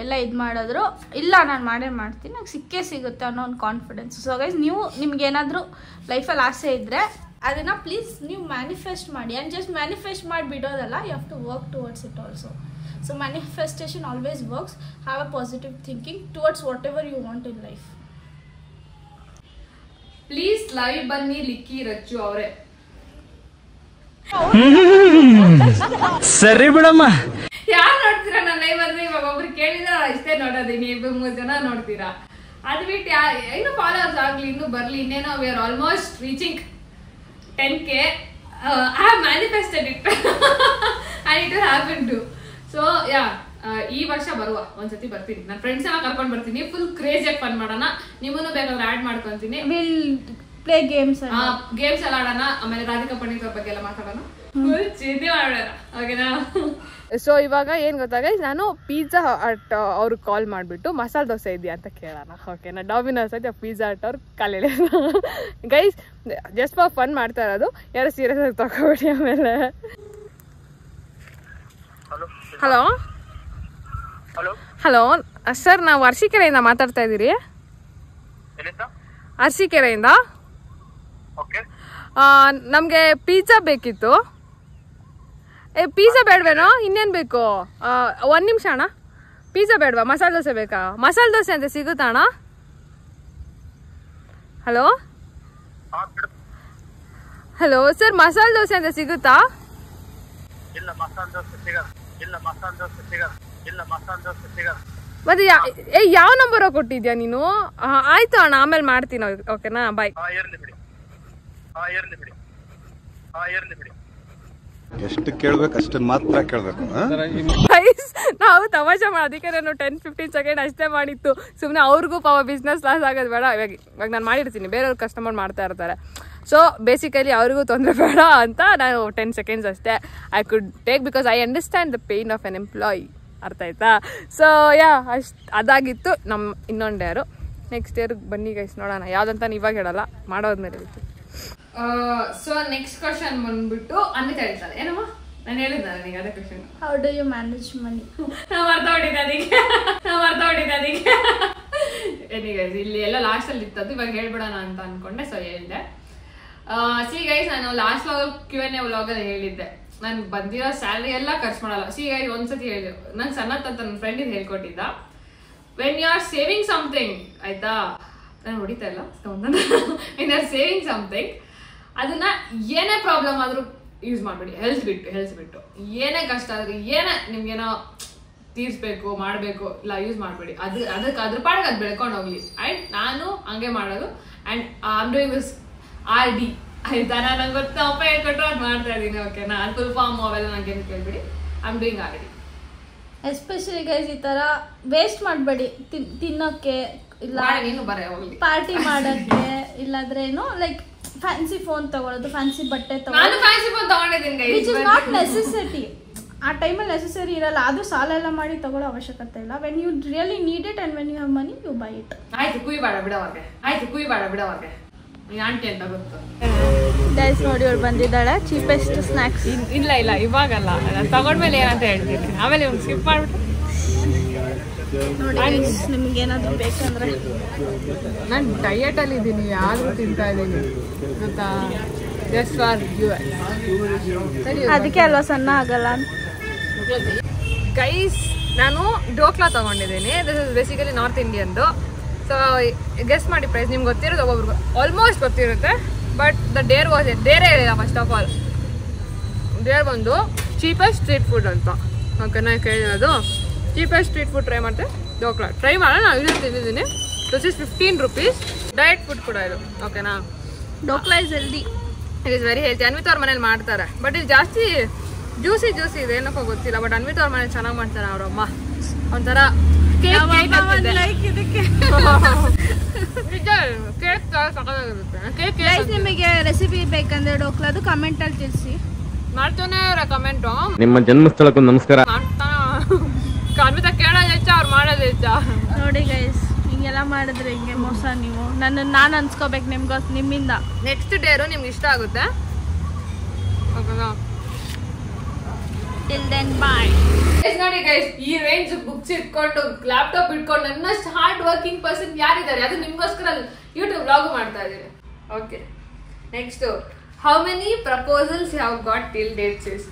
ಎಲ್ಲ ಇದು ಮಾಡಿದ್ರು, ಇಲ್ಲ ನಾನು ಮಾಡೇ ಮಾಡ್ತೀನಿ, ನಂಗೆ ಸಿಕ್ಕೇ ಸಿಗುತ್ತೆ ಅನ್ನೋ ಒಂದು ಕಾನ್ಫಿಡೆನ್ಸ್. ಸೊ ಗೈಸ್, ನೀವು ನಿಮ್ಗೇನಾದರೂ ಲೈಫಲ್ಲಿ ಆಸೆ ಇದ್ದರೆ ಅದನ್ನು ಪ್ಲೀಸ್ ನೀವು ಮ್ಯಾನಿಫೆಸ್ಟ್ ಮಾಡಿ. ಆ್ಯಂಡ್ ಜಸ್ಟ್ ಮ್ಯಾನಿಫೆಸ್ಟ್ ಮಾಡಿ ಬಿಡೋದಲ್ಲ, you have to work towards it also. So manifestation always works. Have a positive thinking towards whatever you want in life. Please live ಬನ್ನಿ ಲಿಕ್ಕಿ ರಚ್ಚು ಅವರೇ. ಸರಿ ಬಿಡಮ್ಮ. ಯಾರು ನೋಡ್ತೀರಾ ನನ್ನ ಲೈವ್ ಅಂದ್ರೆ? ಇವಾಗ ಒಬ್ರು ಕೇಳಿದ್ರೆ ಇಷ್ಟೇ ನೋಡೋದೀನಿ, 2-3 ಜನ ನೋಡ್ತೀರಾ. ಅದು ಬಿಟ್ಟು ಇನ್ನು ಫಾಲೋವರ್ಸ್ ಆಗ್ಲಿ, ಇನ್ನೂ ಬರ್ಲಿ, ಇನ್ನೇನೋ we are almost reaching 10K. I have manifested it and it will happen too. So yeah, ಈ ವರ್ಷ ಬರುವ ಒಂದ್ಸತಿ ಬರ್ತೀನಿ, ನನ್ನ ಫ್ರೆಂಡ್ಸ್ ಎಲ್ಲ ಕರ್ಕೊಂಡು ಬರ್ತೀನಿ, ಫುಲ್ ಕ್ರೇಜಿಯಾಗಿ ಫನ್ ಮಾಡೋಣ. ನಿಮ್ಮನ್ನು ಬೇಕಾದ್ರೆ ಆಡ್ ಮಾಡ್ಕೊಂತೀನಿ. ವಿಲ್ ಪ್ಲೇ ಗೇಮ್ಸ್ ಎಲ್ಲ ಆಡೋಣ. ಆಮೇಲೆ ರಾಧಿಕಾ ಪಂಡಿತ್ ಅವ್ರ ಬಗ್ಗೆ ಎಲ್ಲ ಮಾತಾಡೋಣ, ಫುಲ್ ಚಿಂತೆ ಮಾಡೋಣ, ಓಕೆನಾ? ಸೊ ಇವಾಗ ಏನ್ ಗೊತ್ತಾಗ, ನಾನು ಪಿಜ್ಜಾ ಹಟ್ ಅವ್ರಿಗೆ ಕಾಲ್ ಮಾಡಿಬಿಟ್ಟು ಮಸಾಲೆ ದೋಸೆ ಇದೆಯಾ ಅಂತ ಕೇಳೋಣ, ಓಕೆನಾ? ಡಾಮಿನೋಸ್ ಐತೆ, ಪಿಜ್ಜಾ ಹಟ್ ಅವ್ರು ಕಾಲೇಲಿ. ಗೈಸ್, ಜಸ್ಟ್ ಫಾರ್ ಫನ್ ಮಾಡ್ತಾ ಇರೋದು, ಯಾರು ಸೀರಿಯಸ್ ಆಗಿ ತಗೋಬೇಡಿ. ಆಮೇಲೆ ಹಲೋ ಸರ್, ನಾವು ಅರಸೀಕೆರೆಯಿಂದ ಮಾತಾಡ್ತಾ ಇದ್ದೀರಿ. ಅರಸೀಕೆರೆಯಿಂದ ನಮಗೆ ಪಿಜ್ಜಾ ಬೇಕಿತ್ತು. ಪಿಜ್ಜಾ ಬೇಡವೇನೋ, ಇನ್ನೇನು ಬೇಕು? 1 ನಿಮಿಷ ಅಣ್ಣ. ಪಿಜ್ಜಾ ಬೇಡವಾ, ಮಸಾಲೆ ದೋಸೆ ಬೇಕಾ? ಮಸಾಲೆ ದೋಸೆ ಅಂತ ಸಿಗುತ್ತಾ ಅಣ್ಣ? Hello hello sir, masala dosa ಅಂತ ಸಿಗುತ್ತಾ? ಮತ್ತೆ ಯಾವ ನಂಬರ್ ಕೊಟ್ಟಿದ್ಯಾ ನೀನು? ಆಯ್ತು ಅಣ್ಣ, ಆಮೇಲೆ ಮಾಡ್ತೀನಿ. ಓಕೆನಾ, ಬಾಯ್. ಎಷ್ಟು ಕೇಳ್ಬೇಕು ಅಷ್ಟನ್ನ ಮಾತ್ರ ಕೇಳ್ಬೇಕು. ನಾವು ತಮಾಷೆ ಮಾಡೋದಕ್ಕೆ ನಾನು 10-15 ಸೆಕೆಂಡ್ ಅಷ್ಟೇ ಮಾಡಿತ್ತು. ಸುಮ್ಮನೆ ಅವ್ರಿಗೂ ಪಾಪ ಬಿಸ್ನೆಸ್ ಲಾಸ್ ಆಗೋದು ಬೇಡ. ಇವಾಗ ನಾನು ಮಾಡಿರ್ತೀನಿ, ಬೇರೆಯವ್ರು ಕಸ್ಟಮರ್ ಮಾಡ್ತಾ ಇರ್ತಾರೆ. ಸೊ ಬೇಸಿಕಲಿ ಅವ್ರಿಗೂ ತೊಂದರೆ ಬೇಡ ಅಂತ ನಾನು 10 ಸೆಕೆಂಡ್ಸ್ ಅಷ್ಟೇ I could take, because I understand the pain of an employee. ಅರ್ಥ ಆಯ್ತಾ? ಸೊ ಅದಾಗಿತ್ತು ನಮ್ಮ ಇನ್ನೊಂದು ಇಯರು. ನೆಕ್ಸ್ಟ್ ಇಯರ್ಗೆ ಬನ್ನಿ ಗೈಸ್, ನೋಡೋಣ ಯಾವ್ದಂತ ಇವಾಗ ಹೇಳಲ್ಲ, ಮಾಡೋದ್ಮೇಲೆ ಹೇಳ್ತೀನಿ. ಸೊ ನೆಕ್ಸ್ಟ್ ಕ್ವಶನ್ ಬಂದ್ಬಿಟ್ಟು ಅನ್ವಿತ ಹೇಳ್ತಾರೆ. ಏನಮ್ಮ ನಾನು ಹೇಳಿದ್ದೆ ನನಗೆ ಅದೇ question. How do you manage money? ನಾವು ಅರ್ಥ ಹೊಡಿದ್ದೆ ಅದಕ್ಕೆ. ಗೈಸ್ ಇಲ್ಲಿ ಎಲ್ಲ ಲಾಸ್ಟ್ ಅಲ್ಲಿ ಇತ್ತದು, ಇವಾಗ ಹೇಳ್ಬಿಡೋಣ ಅಂತ ಅನ್ಕೊಂಡೆ, ಸೊ ಹೇಳಿದೆ. ಸಿ ಗೈಸ್, ನಾನು ಲಾಸ್ಟ್ Q&A ವ್ಲಾಗಲ್ಲಿ ಹೇಳಿದ್ದೆ, ನಾನು ಬಂದಿರೋ ಸ್ಯಾಲ್ರಿ ಎಲ್ಲ ಖರ್ಚು ಮಾಡಲ್ಲ. ಸಿ ಗೈಸ್, ಒಂದ್ಸತಿ ಹೇಳಿದೆ, ನಂಗೆ ಸನ್ನತ್ ಅಂತ ನನ್ನ ಫ್ರೆಂಡ್ ಇದು ಹೇಳ್ಕೊಟ್ಟಿದ್ದ, when you are saving something, ಆಯ್ತಾ, ನಾನು ಹೊಡಿತಾ ಇಲ್ಲ, when you are saving something, ಅದನ್ನ ಏನೇ ಪ್ರಾಬ್ಲಮ್ ಆದ್ರೂ ಯೂಸ್ ಮಾಡ್ಬೇಡಿ. ಹೆಲ್ತ್ ಬಿಟ್ಟು ಏನೇ ಕಷ್ಟ ಆದ್ರೂ, ಏನೇ ನಿಮ್ಗೇನೋ ತೀರ್ಸ್ಬೇಕು ಮಾಡಬೇಕು ಇಲ್ಲ, ಯೂಸ್ ಮಾಡಬೇಡಿ. ಅದಕ್ಕೆ ಅದ್ರ ಪಾಡಿಗೆ ಅದು ಬೆಳ್ಕೊಂಡು ಹೋಗ್ಲಿ. ಆ್ಯಂಡ್ ನಾನು ಹಂಗೆ ಮಾಡೋದು. And I am doing this RD, ಆಯ್ತಾ, ನಂಗೆ ಗೊತ್ತು ಅಪ್ಪ ಹೇಳ್ಕೊಟ್ರು ಅದು ಮಾಡ್ತಾ ಇದ್ದೀನಿ. ಓಕೆನಾ, ಫುಲ್ ಫಾರ್ಮ್ ಅವೆಲ್ಲ ನಂಗೆ ಏನು ಕೇಳ್ಬಿಡಿ, I am doing RD. Especially guys, ಈ ತರ ವೇಸ್ಟ್ ಮಾಡಬೇಡಿ. ತಿನ್ನೋಕ್ಕೆ ಇಲ್ಲ, ನೀನು ಬರ ಹೋಗ್ಲಿ, ಪಾರ್ಟಿ ಮಾಡೋಕ್ಕೆ, ಇಲ್ಲಾಂದ್ರೆ ಏನು ಲೈಕ್ ಫ್ಯಾನ್ಸಿ ಫೋನ್ ತಗೊಳ್ಳೋದು, ಫ್ಯಾನ್ಸಿ ಬಟ್ಟೆ ನಾನು ಫ್ಯಾನ್ಸಿ ಫೋನ್ ತಗೊಂಡಿದ್ದೀನಿ, ವಿಚ್ ಇಸ್ ನಾಟ್ ನೆಸೆಸಿಟಿ. ಆ ಟೈಮಲ್ಲಿ ನೆಸೆಸರಿ ಇರಲ್ಲ, ಅದು ಸಾಲ ಎಲ್ಲ ಮಾಡಿ ತಗೊಳ್ಳೋ ಅವಶ್ಯಕತೆ ಇಲ್ಲ. When you really need it and when you have money you buy it. ಆಯ್ತು ಕುಯ್ಬೇಡ ಬಿಡೋವಾಗೆ ಆಂಟಿ ಅಂತ ಗೊತ್ತು. ಗೈಸ್ ನೋಡಿ, ಅವ್ರು ಬಂದಿದ್ದಾಳೆ ಚೀಪೆಸ್ಟ್ ಸ್ನ್ಯಾಕ್ಸ್. ಇಲ್ಲ ಇವಾಗಲ್ಲ, ನಾನು ತಗೊಂಡ್ಮೇಲೆ ಏನಂತ ಹೇಳ್ತೀನಿ, ಆಮೇಲೆ ಇವ್ನು ಸ್ಕಿಪ್ ಮಾಡ್ಬಿಟ್ಟು. ನೋಡಿ ನಿಮ್ಗೆ ಏನಾದ್ರು ಬೇಕಂದ್ರೆ, ನಾನು ಡಯಟಲ್ಲಿ ಇದ್ದೀನಿ, ಯಾರು ತಿಂತಾ ಇದ್ದೀನಿ ಗೊತ್ತಾ, ಜಸ್ಟ್ ಫಾರ್ ಯು. ಅದಕ್ಕೆ ಅಲ್ವಾ ಸಣ್ಣ ಆಗಲ್ಲ. ಗೈಸ್, ನಾನು ಡೋಕ್ಲಾ ತಗೊಂಡಿದ್ದೀನಿ. ದಿಸ್ ಇಸ್ ಬೇಸಿಕಲಿ ನಾರ್ತ್ ಇಂಡಿಯನ್ದು. ಸೊ ಗೆಸ್ ಮಾಡಿ ಪ್ರೈಸ್, ನಿಮ್ಗೆ ಗೊತ್ತಿರೋದು ಒಬ್ಬೊಬ್ರಿಗೆ ಆಲ್ಮೋಸ್ಟ್ ಗೊತ್ತಿರುತ್ತೆ. ಬಟ್ ಡೇರೇ ಹೇಳಿಲ್ಲ ಫಸ್ಟ್ ಆಫ್ ಆಲ್. ಡೇರ್ ಬಂದು ಚೀಪೆಸ್ಟ್ ಸ್ಟ್ರೀಟ್ ಫುಡ್ ಅಂತ. ಓಕೆನಾ, ಕೇಳಿರೋದು ಚೀಪೆಸ್ಟ್ ಸ್ಟ್ರೀಟ್ ಫುಡ್ ಟ್ರೈ ಮಾಡ್ತೆ ಡೋಕ್ಲಾ. ಟ್ರೈ ಮಾಡೋಣ, ನಾನು ಇದು ತಿಂದಿದ್ದೀನಿ. This is 15 rupees. Diet food ಕೂಡ ಇದು. ಓಕೆನಾ, dhokla is healthy, it is very healthy. Anvith ಅವ್ರ ಮನೇಲಿ ಮಾಡ್ತಾರೆ, ಬಟ್ ಇದು ಜಾಸ್ತಿ ಜ್ಯೂಸಿ ಇದೆ, ಏನಕ್ಕೋ ಗೊತ್ತಿಲ್ಲ. ಬಟ್ ಅನ್ವಿತ್ ಅವ್ರ ಮನೇಲಿ ಚೆನ್ನಾಗಿ ಮಾಡ್ತಾರೆ ಅವರಮ್ಮ. ಒಂಥರ ನಿಮಗೆ ರೆಸಿಪಿ ಬೇಕಂದ್ರೆ ಡೋಕ್ಲಾದು ಕಮೆಂಟ್ ಅಲ್ಲಿ ತಿಳಿಸಿ, ಮಾಡ್ತಾನೆ ಕಮೆಂಟ್. ನಿಮ್ಮ ಜನ್ಮಸ್ಥಳಕ್ಕೂ ನಮಸ್ಕಾರ. ಅನ್ವಿತ ಕೇಳೋದು ಹೆಚ್ಚ, ಅವ್ರು ಮಾಡೋದು ಹೆಚ್ಚ. ನೋಡಿ ಗೈಸ್, ಹಿಂಗೆಲ್ಲ ಮಾಡಿದ್ರೆ ಹಿಂಗೆ ಮೋಸ. ನೀವು ನಾನು ಅನ್ಸ್ಕೋಬೇಕು ನಿಮ್ಮಿಂದ. ನೆಕ್ಸ್ಟ್ ಡೇರು ನಿಮ್ಗೆ ಇಷ್ಟ ಆಗುತ್ತೆ. ಓಕೆನಾ, ಟಿಲ್ ದೆನ್ ಬಾಯ್. ನೋಡಿ ಗೈಸ್, ಈ ರೇಂಜ್ ಬುಕ್ಸ್ ಇಟ್ಕೊಂಡು ಲ್ಯಾಪ್ಟಾಪ್ ಇಟ್ಕೊಂಡು ನನ್ನಷ್ಟು ಹಾರ್ಡ್ ವರ್ಕಿಂಗ್ ಪರ್ಸನ್ ಯಾರಿದ್ದಾರೆ? ಅದು ನಿಮ್ಗೋಸ್ಕರ ಯೂಟ್ಯೂಬ್ ವ್ಲಾಗ್ ಮಾಡ್ತಾ ಇದ್ದೀನಿ. Okay, next, how many proposals you have got till date sis?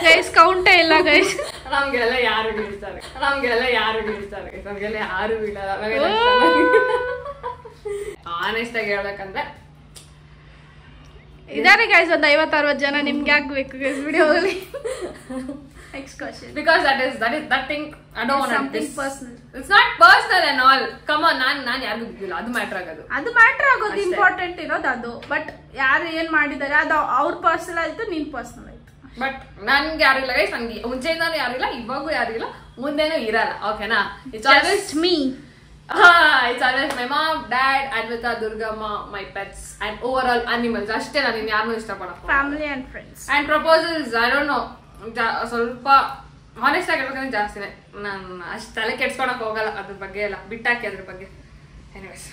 Guys ಕೌಂಟೇ ಇಲ್ಲ ಗೈಸ್. ನಮ್ಗೆಲ್ಲ ಯಾರು ಬೀಳ್ತಾರೆ, ನಮ್ಗೆಲ್ಲ ಯಾರು ಬೀಳಲ್ಲ. ಆನೆಸ್ಟ್ ಆಗಿ ಹೇಳ್ಬೇಕಂದ್ರೆ ಇದಾರೆ ಗೈಸ್ ಒಂದು 50-60 ಜನ. ನಿಮ್ಗೆ ಆಗ್ಬೇಕು ಗೈಸ್ ವಿಡಿಯೋದಲ್ಲಿ. Next question, because that thing I don't want something personal. It's not personal and all. Come on, ನಾನು ಯಾರಿಗೂ ಬಿದ್ದಿಲ್ಲ, ಅದು ಮ್ಯಾಟರ್ ಆಗೋದು ಇಂಪಾರ್ಟೆಂಟ್ ಇರೋದು ಅದು. ಬಟ್ ಯಾರು ಏನ್ ಮಾಡಿದಾರೆ ಅದು ಅವ್ರ ಪರ್ಸನಲ್ ಆಯ್ತು, ನಿನ್ ಪರ್ಸನಲ್ ಆಯ್ತು. ಬಟ್ ನನ್ಗೆ ಯಾರು ಇಲ್ಲ ಗೈಸ್, ನನ್ಗೆ ಮುಂಚೆಯಿಂದಾನು ಯಾರು ಇಲ್ಲ, ಇವಾಗೂ ಯಾರು ಇಲ್ಲ, ಮುಂದೆನೂ ಇರಲ್ಲ. ಓಕೆನಾ, it's always me. It's always my mom, dad, Advita, Durgama, my pets, and overall animals. ಅಷ್ಟೇ, ನಾನು ಇನ್ನು ಯಾರನ್ನೂ ಇಷ್ಟಪಡಲ್ಲ. Family and friends and proposals I don't know, ಸ್ವಲ್ಪ ಹಾನೆಸ್ಟ್ ಆಗಿ ಹೇಳ್ಬೇಕಂದ್ರೆ ಜಾಸ್ತಿನೇ. ನಾನು ಅಷ್ಟು ತಲೆ ಕೆಡ್ಸ್ಕೊಳಕ್ ಹೋಗಲ್ಲ ಅದ್ರ ಬಗ್ಗೆ ಎಲ್ಲ, ಬಿಟ್ಟಾಕಿ ಅದ್ರ ಬಗ್ಗೆ. ಎನಿವೇಸ್,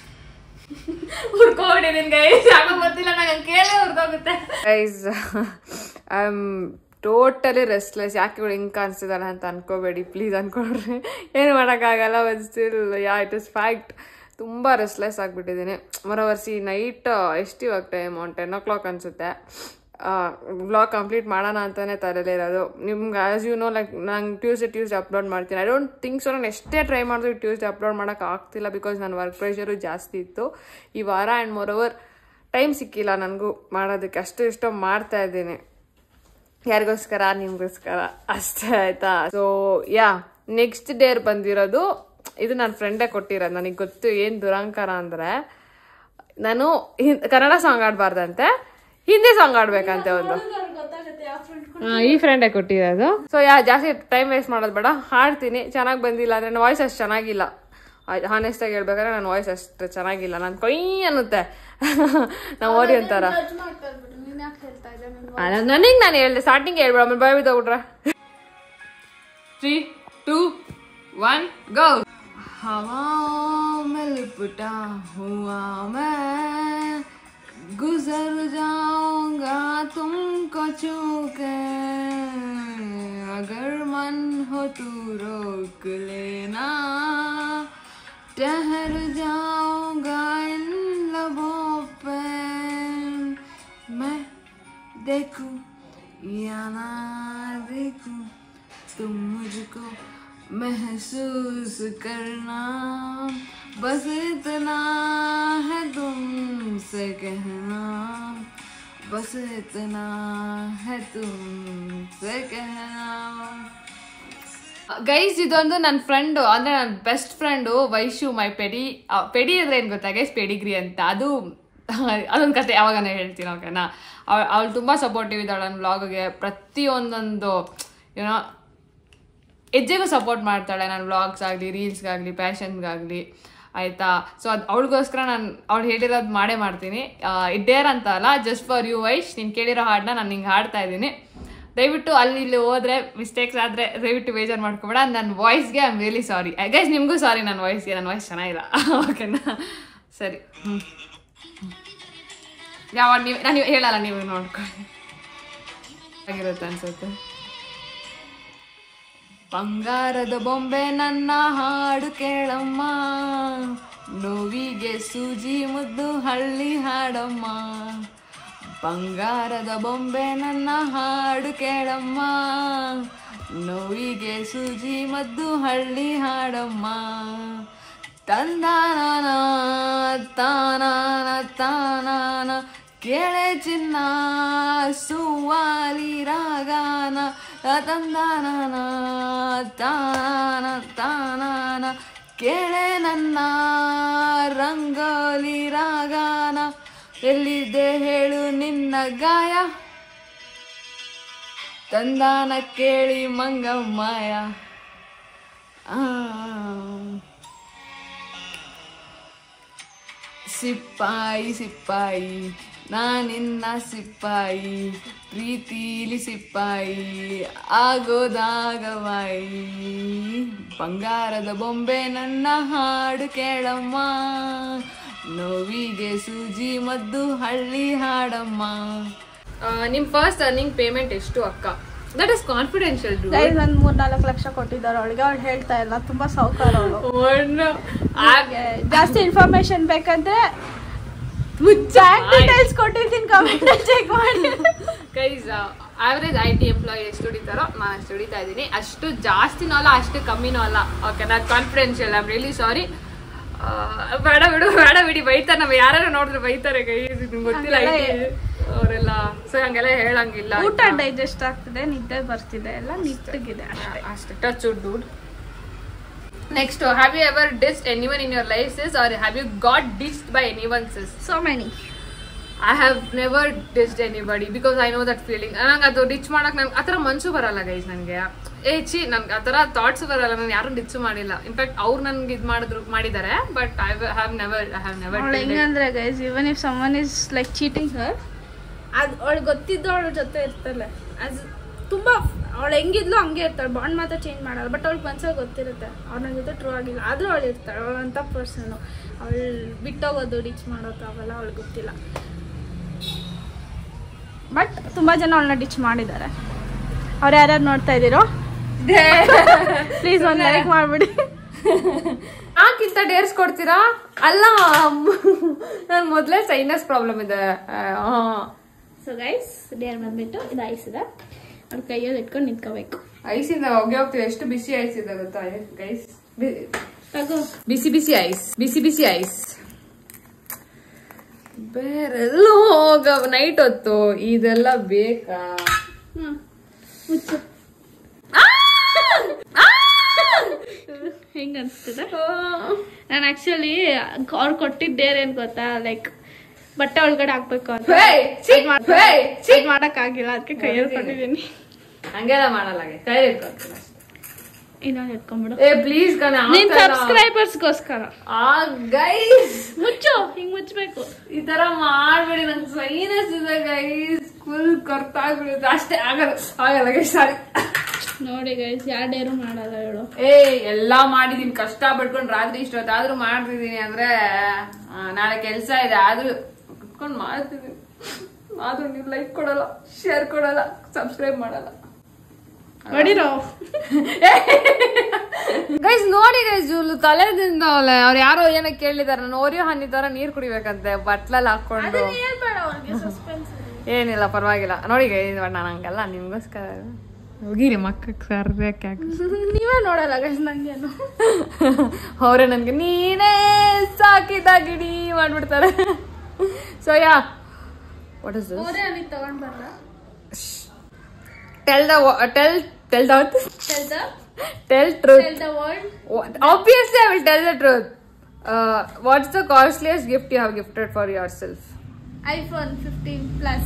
ಹುಡ್ಕೊಂಡಿದ್ದೀನಿ ಗೈಸ್, ಯಾಕೋ ಗೊತ್ತಿಲ್ಲ, ನಂಗೆ ಕೇಳಿ ಹುಡ್ಕೋಗುತ್ತೆ guys. I am totally restless. ಯಾಕೆ ಇವಳು ಹಿಂಗೆ ಕಾಣಿಸ್ತಿದ್ದಾಳೆ ಅಂತ ಅನ್ಕೋಬೇಡಿ ಪ್ಲೀಸ್, ಅನ್ಕೊಳ್ರಿ, ಏನು ಮಾಡೋಕ್ಕಾಗಲ್ಲ. But still it is fact, ತುಂಬ ರೆಸ್ಟ್ಲೆಸ್ ಆಗಿಬಿಟ್ಟಿದ್ದೀನಿ. ಮರೋವರ್ಸಿ ನೈಟ್ ಎಷ್ಟು ಇವಾಗ ಟೈಮ್ 10 o'clock ಅನಿಸುತ್ತೆ. ವ್ಲಾಗ್ ಕಂಪ್ಲೀಟ್ ಮಾಡೋಣ ಅಂತಲೇ ತರಲೇ ಇರೋದು. ನಿಮ್ಗೆ ಆ್ಯಸ್ ಯು ನೋ ಲೈಕ್ ನಂಗೆ ಟ್ಯೂಸ್ಡೇ ಅಪ್ಲೋಡ್ ಮಾಡ್ತೀನಿ. I don't think so. ನಾನು ಎಷ್ಟೇ ಟ್ರೈ ಮಾಡಿದ್ರು ಟ್ಯೂಸ್ಡೇ ಅಪ್ಲೋಡ್ ಮಾಡೋಕೆ ಆಗ್ತಿಲ್ಲ ಬಿಕಾಸ್ ನನ್ನ ವರ್ಕ್ ಪ್ರೆಷರು ಜಾಸ್ತಿ ಇತ್ತು ಈ ವಾರ. ಆ್ಯಂಡ್ ಮೋರೋವರ್ ಟೈಮ್ ಸಿಕ್ಕಿಲ್ಲ ನನಗೂ ಮಾಡೋದಕ್ಕೆ. ಅಷ್ಟು ಇಷ್ಟೋ ಮಾಡ್ತಾ ಇದ್ದೀನಿ, ಯಾರಿಗೋಸ್ಕರ, ನಿಮಗೋಸ್ಕರ ಅಷ್ಟೇ ಆಯಿತಾ. ಸೊ ನೆಕ್ಸ್ಟ್ ಡೇರ್ ಬಂದಿರೋದು ಇದು ನನ್ನ ಫ್ರೆಂಡೇ ಕೊಟ್ಟಿರೋದು. ನನಗೆ ಗೊತ್ತು ಏನು ದುರಂಕಾರ ಅಂದರೆ, ನಾನು ಕನ್ನಡ ಸಾಂಗ್ ಆಡಬಾರ್ದಂತೆ, ಹಿಂದಿ ಸಾಂಗ್ ಆಡ್ಬೇಕಂತೆ ಒಂದು. ಈ ಫ್ರೆಂಡೇ ಕೊಟ್ಟಿರೋದು. ಸೊ ಜಾಸ್ತಿ ಟೈಮ್ ವೇಸ್ಟ್ ಮಾಡೋದು ಬೇಡ, ಹಾಡ್ತೀನಿ. ಚೆನ್ನಾಗಿ ಬಂದಿಲ್ಲ ಅಂದರೆ ನನ್ನ ವಾಯ್ಸ್ ಅಷ್ಟು ಚೆನ್ನಾಗಿಲ್ಲ. ಹಾನೆಸ್ಟಾಗಿ ಹೇಳ್ಬೇಕಾದ್ರೆ ನನ್ನ ವಾಯ್ಸ್ ಅಷ್ಟು ಚೆನ್ನಾಗಿಲ್ಲ. ನಾನು ಕೊಯ್ ಅನ್ನುತ್ತೆ ನಾವು ಓಡಿ ಅಂತಾರ. ನನಗೆ ನಾನು ಹೇಳ್ದೆ ಸ್ಟಾರ್ಟಿಂಗ್ ಹೇಳ್ಬೇಡ, ಆಮೇಲೆ ಭಯ ಬಿದ್ದೋಗ್ಬಿಟ್ರೆ. 3, 2, 1 ಗೋ. हवाओं में लिपटा हुआ मैं गुजर जाऊंगा तुमको छूके, अगर मन हो तू रोक लेना, ठहर जाऊंगा इन लबों पे, मैं देखूं या ना देखूं तुम मुझको महसूस करना, बस इतना है तुमसे कहना, बस इतना है तुमसे कहना. ಗೈಸ್ ಇದೊಂದು ನನ್ನ ಫ್ರೆಂಡು, ಅಂದರೆ ನನ್ನ ಬೆಸ್ಟ್ ಫ್ರೆಂಡು ವೈಶು, ಮೈ ಪೆಡಿ. ಪೆಡಿ ಅಂದರೆ ಏನು ಗೊತ್ತಾ ಗೈಸ್? ಪೆಡಿಗ್ರಿ ಅಂತ. ಅದೊಂದು ಕತೆ ಯಾವಾಗನೇ ಹೇಳ್ತೀನಿ, ಓಕೆನಾ? ಅವಳು ತುಂಬ ಸಪೋರ್ಟಿವ್ ಇದ್ದಾಳೆ ನನ್ನ ವ್ಲಾಗ್ಗೆ. ಪ್ರತಿಯೊಂದೊಂದು ಏನೋ ಹೆಜ್ಜೆಗೂ ಸಪೋರ್ಟ್ ಮಾಡ್ತಾಳೆ, ನನ್ನ ವ್ಲಾಗ್ಸ್ ಆಗಲಿ, ರೀಲ್ಸ್ಗಾಗಲಿ, ಪ್ಯಾಷನ್ಗಾಗಲಿ, ಆಯಿತಾ? ಸೊ ಅದು ಅವಳಿಗೋಸ್ಕರ ನಾನು ಅವಳು ಹೇಳಿರೋದು ಮಾಡೇ ಮಾಡ್ತೀನಿ. ಇಡ್ಡೇರ್ ಅಂತ ಅಲ್ಲ, ಜಸ್ಟ್ ಫಾರ್ ಯು ವೈಶ್. ನೀನು ಕೇಳಿರೋ ಹಾಡನ್ನ ನಾನು ಹಿಂಗೆ ಹಾಡ್ತಾ ಇದ್ದೀನಿ. ದಯವಿಟ್ಟು ಅಲ್ಲಿ ಇಲ್ಲಿ ಹೋದರೆ ಮಿಸ್ಟೇಕ್ಸ್ ಆದರೆ ದಯವಿಟ್ಟು ಬೇಜಾರು ಮಾಡ್ಕೊಬೇಡ. ನನ್ನ ವಾಯ್ಸ್ಗೆ I am really sorry guys. ನಿಮಗೂ ಸಾರಿ ನನ್ನ ವಾಯ್ಸ್ಗೆ, ನನ್ನ ವಾಯ್ಸ್ ಚೆನ್ನಾಗಿಲ್ಲ, ಓಕೆನಾ? ಸರಿ, ಯಾವಾಗ ನಾನು ಹೇಳಲ್ಲ, ನೀವು ನೋಡ್ಕೊಳ್ಳಿ ಆಗಿರುತ್ತೆ ಅನ್ಸುತ್ತೆ. ಬಂಗಾರದ ಬೊಂಬೆ ನನ್ನ ಹಾಡು ಕೇಳಮ್ಮ, ನೋವಿಗೆ ಸೂಜಿ ಮುದ್ದು ಹಳ್ಳಿ ಹಾಡಮ್ಮ. ಬಂಗಾರದ ಬೊಂಬೆ ನನ್ನ ಹಾಡು ಕೇಳಮ್ಮ, ನೋವಿಗೆ ಸೂಜಿ ಮದ್ದು ಹಳ್ಳಿ ಹಾಡಮ್ಮ. ತಂದಾನ ತಾನಾನ ತಾನಾನ ಕೇಳೆ ಚಿನ್ನ ಸುವಾಲಿ ರಾಗಾನ, ತಂದಾನ ತಾನಾನ ತಾನಾನ ಕೇಳೆ ನನ್ನ ರಂಗೋಲಿ ರಾಗಾನ. ಎಲ್ಲಿದೆ ಹೇಳು ನಿನ್ನ ಗಾಯ, ತಂದಾನ ಕೇಳಿ ಮಂಗಮ್ಮಯ. ಸಿಪ್ಪಾಯಿ ಸಿಪ್ಪಾಯಿ ನಾನಿನ್ನ ಸಿಪ್ಪಾಯಿ, ಪ್ರೀತಿಲಿ ಸಿಪ್ಪಾಯಿ ಆಗೋದಾಗವಾಯಿ. ಬಂಗಾರದ ಬೊಂಬೆ ನನ್ನ ಹಾಡು ಕೇಳಮ್ಮ, ನೋವಿಗೆ ಸೂಜಿ ಮದ್ದು ಹಳ್ಳಿ ಹಾಡಮ್ಮ. ನಿಮ್ಮ ಫಸ್ಟ್ ಅರ್ನಿಂಗ್ ಪೇಮೆಂಟ್ ಎಷ್ಟು ಅಕ್ಕ? That is confidential. ಒಂದು 3-4 ಲಕ್ಷ ಕೊಟ್ಟಿದ್ದಾರೆ ಅವಳಿಗೆ. ಅವಳು ಹೇಳ್ತಾ ಇಲ್ಲ, ತುಂಬಾ ಸಾಹುಕಾರ ಅವಳು. ಜಾಸ್ತಿ ಇನ್ಫಾರ್ಮೇಶನ್ ಬೇಕಂದ್ರೆ ಡೀಟೇಲ್ಸ್ ಕೊಟ್ಟಿದ್ದೀನಿ, ಕಮೆಂಟ್ ಚೆಕ್ ಮಾಡಿ. ಗೈಸ್, ಆವರೇಜ್ IT ಎಂಪ್ಲಾಯಿ ಎಷ್ಟು ದುಡಿತಾರೋ ನಾನು ಅಷ್ಟು ದುಡಿತಾ ಇದ್ದೀನಿ. ಅಷ್ಟು ಜಾಸ್ತಿನೂ ಅಲ್ಲ, ಅಷ್ಟು ಕಮ್ಮಿನೂ ಅಲ್ಲ, ಓಕೆ? ನಾನು ಕಾನ್ಫಿಡೆನ್ಷಿಯಲ್. ಐ ಆಮ್ ರಿಯಲಿ ಸಾರಿ. ಬೇಡ ಬಿಡಿ, ಬೈತಾರೆ. ನಾವು ಯಾರು ನೋಡಿದ್ರೆ ಬೈತಾರೆ ಗೈಸ್, ನಿಮ್ಗೆ ಗೊತ್ತಿಲ್ಲ ಅವರೆಲ್ಲ. ಸೊ ಹಂಗೆಲ್ಲ ಹೇಳಂಗಿಲ್ಲ. ಊಟ ಡೈಜೆಸ್ಟ್ ಆಗ್ತಿದೆ, ನಿದ್ದೆ ಬರ್ತಿದೆ, ಎಲ್ಲ ನಿಟ್ಟಗಿದೆ ಅಷ್ಟೇ. Touch wood dude. Next, have you ever dissed anyone in your life, sis, or have you got dissed by anyone, sis? So many. I have never dissed anybody because I know that feeling. ನಂಗೆ ಅದು ditch ಮಾಡಕ್ಕೆ ನಂಗೆ ಆ ಥರ ಮನಸ್ಸು ಬರಲ್ಲ guys. ನನಗೆ ನನ್ಗೆ ಆ ಥರ ಥಾಟ್ಸ್ ಬರಲ್ಲ. ನಾನು ಯಾರು ಡಿಚ್ ಮಾಡಿಲ್ಲ. ಇನ್ಫ್ಯಾಕ್ಟ್ ಅವ್ರು ನನ್ಗೆ ಇದು ಮಾಡಿದ್ದಾರೆ, ಬಟ್ ಐ ಹ್ಯಾವ್ ನೆವರ್ ಹೆಂಗಂದ್ರೆ guys, even if someone is like cheating her, ಅದು ಅವಳು ಗೊತ್ತಿದ್ದು ಅವಳ ಜೊತೆ ಇರ್ತಾಳೆ. ಅದು ತುಂಬ ಅವಳು ಹೆಂಗಿದ್ಲು ಹಂಗೆ ಇರ್ತಾಳೆ, ಬಾಂಡ್ ಮಾತ್ರ ಚೇಂಜ್ ಮಾಡಲ್ಲ. ಬಟ್ ಅವಳಿಗೆ ಮನ್ಸಾಗ ಗೊತ್ತಿರುತ್ತೆ ಅವ್ರ ನನ್ನ ಜೊತೆ ಟ್ರೂ ಆಗಿಲ್ಲ, ಆದರೂ ಅವಳು ಇರ್ತಾಳೆ. ಅವಳಂಥ ಪರ್ಸನ್ನು. ಅವಳು ಬಿಟ್ಟೋಗೋದು, ಡಿಚ್ ಮಾಡೋದು ಅವೆಲ್ಲ ಅವಳಿಗೆ ಗೊತ್ತಿಲ್ಲ. ಬಟ್ ತುಂಬ ಜನ ಅವಳನ್ನ ಡಿಚ್ ಮಾಡಿದ್ದಾರೆ. ಅವ್ರು ಯಾರ್ಯಾರು ನೋಡ್ತಾ ಇದ್ದೀರೋ ಪ್ಲೀಸ್ ಒಂದು ಲೈಕ್ ಮಾಡಿಬಿಡಿ. ಯಾಕಿಂತ ಡೇರ್ಸ್ ಕೊಡ್ತೀರಾ? ಅಲ್ಲ, ನಾನು ಮೊದಲೇ ಸೈನಸ್ ಪ್ರಾಬ್ಲಮ್ ಇದೆ. ಸೊ ಗೈಸ್ ಡೇರ್ ಬಂದ್ಬಿಟ್ಟು ಇದು ಐಸ್ ಇದೆ, ಅದು ಕೈಯಲ್ಲಿ ಇಟ್ಕೊಂಡು ನಿಂತ್ಕೋಬೇಕು. ಐಸಿಂದ ಹೋಗಿ ಹೋಗ್ತೀವಿ. ಎಷ್ಟು ಬಿಸಿ ಐಸ್ ಇದೆ ಗೊತ್ತಾ ಗೈಸ್? ತಗೋ ಬಿಸಿ ಬಿಸಿ ಐಸ್, ಬಿಸಿ ಬಿಸಿ ಐಸ್. ಬೇರೆಲ್ಲೂ ಹೋಗ ನೈಟ್ ಹೊತ್ತು ಇದೆಲ್ಲ ಬೇಕಾ? ಮುಚ್ಚು. ಹೆಂಗ ಅನ್ಸ್ತದ? ನಾನು ಆಕ್ಚುಲಿ ಅವ್ರು ಕೊಟ್ಟಿದ್ದ ಡೇರ್ ಏನ್ ಗೊತ್ತಾ, ಲೈಕ್ ಬಟ್ಟೆ ಒಳಗಡೆ ಹಾಕ್ಬೇಕು ಅಂತ ಮಾಡಕ್ ಆಗಿಲ್ಲ, ಅದಕ್ಕೆ ಕೈಯಲ್ಲಿ ಕೊಟ್ಟಿದ್ದೀನಿ. ಹಂಗೆಲ್ಲ ಮಾಡಲ್ಲ, ಕೈಯಲ್ಲಿ ಇಟ್ಕೊಳ್ತೀನಿ. ಇನ್ನೊಂದು ಇಟ್ಕೊಂಡ್ಬಿಡು ಪ್ಲೀಸ್. ನಿನ್ ಸಬ್ಸ್ಕ್ರೈಬರ್ಸ್ಗೋಸ್ಕರ ಗೈಸ್ ಮುಚ್ಚು, ಹಿಂಗ್ ಮುಚ್ಚಬೇಕು. ಈ ತರ ಮಾಡ್ಬೇಡಿ, ನಂಗೆ ಸೈನಸ್ ಇದೆ ಗೈಸ್, ಫುಲ್ ಕರ್ತಾಗ್ಬಿಡುತ್ತೆ. ಅಷ್ಟೇ ಆಗಲ್ಲ ಗೈಸ್, ಸಾರಿ. ನೋಡಿ ಗೈಸ್, ಯಾವ ಡೇರು ಮಾಡಲ್ಲ ಹೇಳು. ಎಲ್ಲಾ ಮಾಡಿದೀನಿ, ಕಷ್ಟ ಪಡ್ಕೊಂಡು ರಾತ್ರಿ ಇಷ್ಟೊತ್ತಾದ್ರೂ ಮಾಡ್ತಿದೀನಿ ಅಂದ್ರೆ ನಾಳೆ ಕೆಲ್ಸ ಇದೆ, ಆದ್ರೂ ಕುತ್ಕೊಂಡು ಮಾಡ್ತಿದೀನಿ. ಆದ್ರೂ ನೀವು ಲೈಕ್ ಕೊಡಲ್ಲ, ಶೇರ್ ಕೊಡಲ್ಲ, ಸಬ್ಸ್ಕ್ರೈಬ್ ಮಾಡಲ್ಲ. ನೋಡಿರೋ ಗೈಸ್, ನೋಡಿ ಗೈಸ್, ಜೂಲು ತಲೆದಿಂದ ಅವ್ರು ಯಾರೋ ಏನೋ ಕೇಳಿದಾರೆ, ನಾನು ಓರಿಯೋ ಹನಿ ತರ ನೀರ್ ಕುಡಿಬೇಕಂತೆ ಬಟ್ಲಲ್ಲಿ ಹಾಕೊಂಡು. ಏನಿಲ್ಲ, ಪರವಾಗಿಲ್ಲ. ನೋಡಿ ಗೈಸ್, ನಾನು ಹಂಗಲ್ಲ, ನಿಮ್ಗೋಸ್ಕರ ಹೋಗಿರಿ ಮಕ್ಕಕ್ಕೆ ಸರ್ಬೇಕು. ನೀವೇ ನೋಡಲ್ಲ ಗೈಸ್, ನಂಗೇನು ಅವ್ರೆ ನನ್ಗೆ ನೀನೇ ಸಾಕಿದ ಗಿಡಿ ಮಾಡ್ಬಿಡ್ತಾರೆ. So yeah, what is this? ತಗೊಂಡ್ ಬರಲ್ಲ. Tell the truth. Tell the world. Obviously, I will tell the truth. What's the costliest gift you have gifted for yourself? iPhone 15 Plus.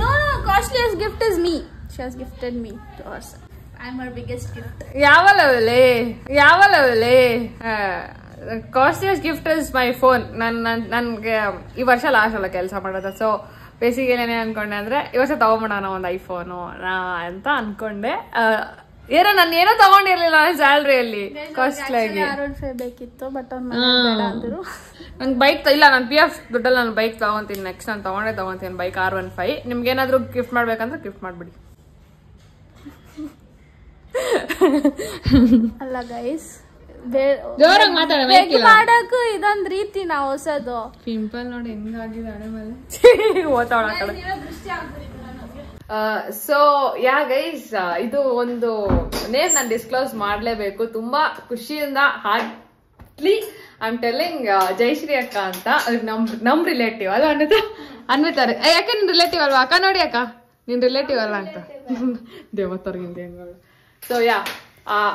No, costliest gift is me. She has gifted me to herself. I'm her biggest gift. ಯಾವ ಲೆವೆಲೇ? Costliest gift is my phone. ನನ್ಗೆ ಈ ವರ್ಷ last ಅಲ್ಲ ಕೆಲಸ ಮಾಡೋದು. So basically ಏನೇ ಅನ್ಕೊಂಡೆ ಅಂದ್ರೆ ಈ ವರ್ಷ ತಗೊಂಬಿಡೋಣ ಒಂದು ಐಫೋನು ಅಂತ ಅನ್ಕೊಂಡೆ. ನಾನು ಏನೋ ತಗೊಂಡಿರ್ಲಿಲ್ಲ ಸ್ಯಾಲ್ರಿಯಲ್ಲಿ ಕಾಸ್ಟ್ಲಿಯಾಗಿ. ಬೇಕಿತ್ತು, ಬಟ್ ನಂಗೆ ಬೈಕ್ ಇಲ್ಲ, ನಾನು PF ದುಡ್ಡಲ್ಲಿ ನಾನು ಬೈಕ್ ತಗೊಂತೀನಿ. ನೆಕ್ಸ್ಟ್ ನಾನು ತಗೊಂತೀನಿ ಬೈಕ್ R15. ನಿಮ್ಗೆ ಏನಾದ್ರು ಗಿಫ್ಟ್ ಮಾಡ್ಬೇಕಂದ್ರೆ ಗಿಫ್ಟ್ ಮಾಡ್ಬಿಡಿ. ಅಲ್ಲ ಗೈಸ್, ಜೋರಾಗಿ ಮಾತಾಡ, ಮಾಡಕ್ ಇದೊಂದ್ ರೀತಿ ನಾವು ಹೊಸದು. ಪಿಂಪಲ್ ನೋಡಿ ಹೆಂಗಾಗಿದೆ ಹಣೆ ಮೇಲೆ. ಓತಾಳ ಕಡೆ. ಸೊ ಯಾ ಗೈಸ್, ಇದು ಒಂದು ನೇಮ್ ನಾನು ಡಿಸ್ಕ್ಲೋಸ್ ಮಾಡ್ಲೇಬೇಕು. ತುಂಬಾ ಖುಷಿಯಿಂದ heartly I am telling Jayashree ಅಕ್ಕ ಅಂತ. ನಮ್ ರಿಲೇಟಿವ್ ಅಲ್ಲ ಅನ್ವಿತಾರೆ. ಯಾಕೆ ನಿನ್ ರಿಲೇಟಿವ್ ಅಲ್ವಾ ಅಕ್ಕ? ನೋಡಿ ಅಕ್ಕ, ನಿನ್ ರಿಲೇಟಿವ್ ಅಲ್ಲ ಅಂತ ದೇವತ್ತವ್ರಿಗೆ ಹೆಂಗ. ಸೊ ಯಾ,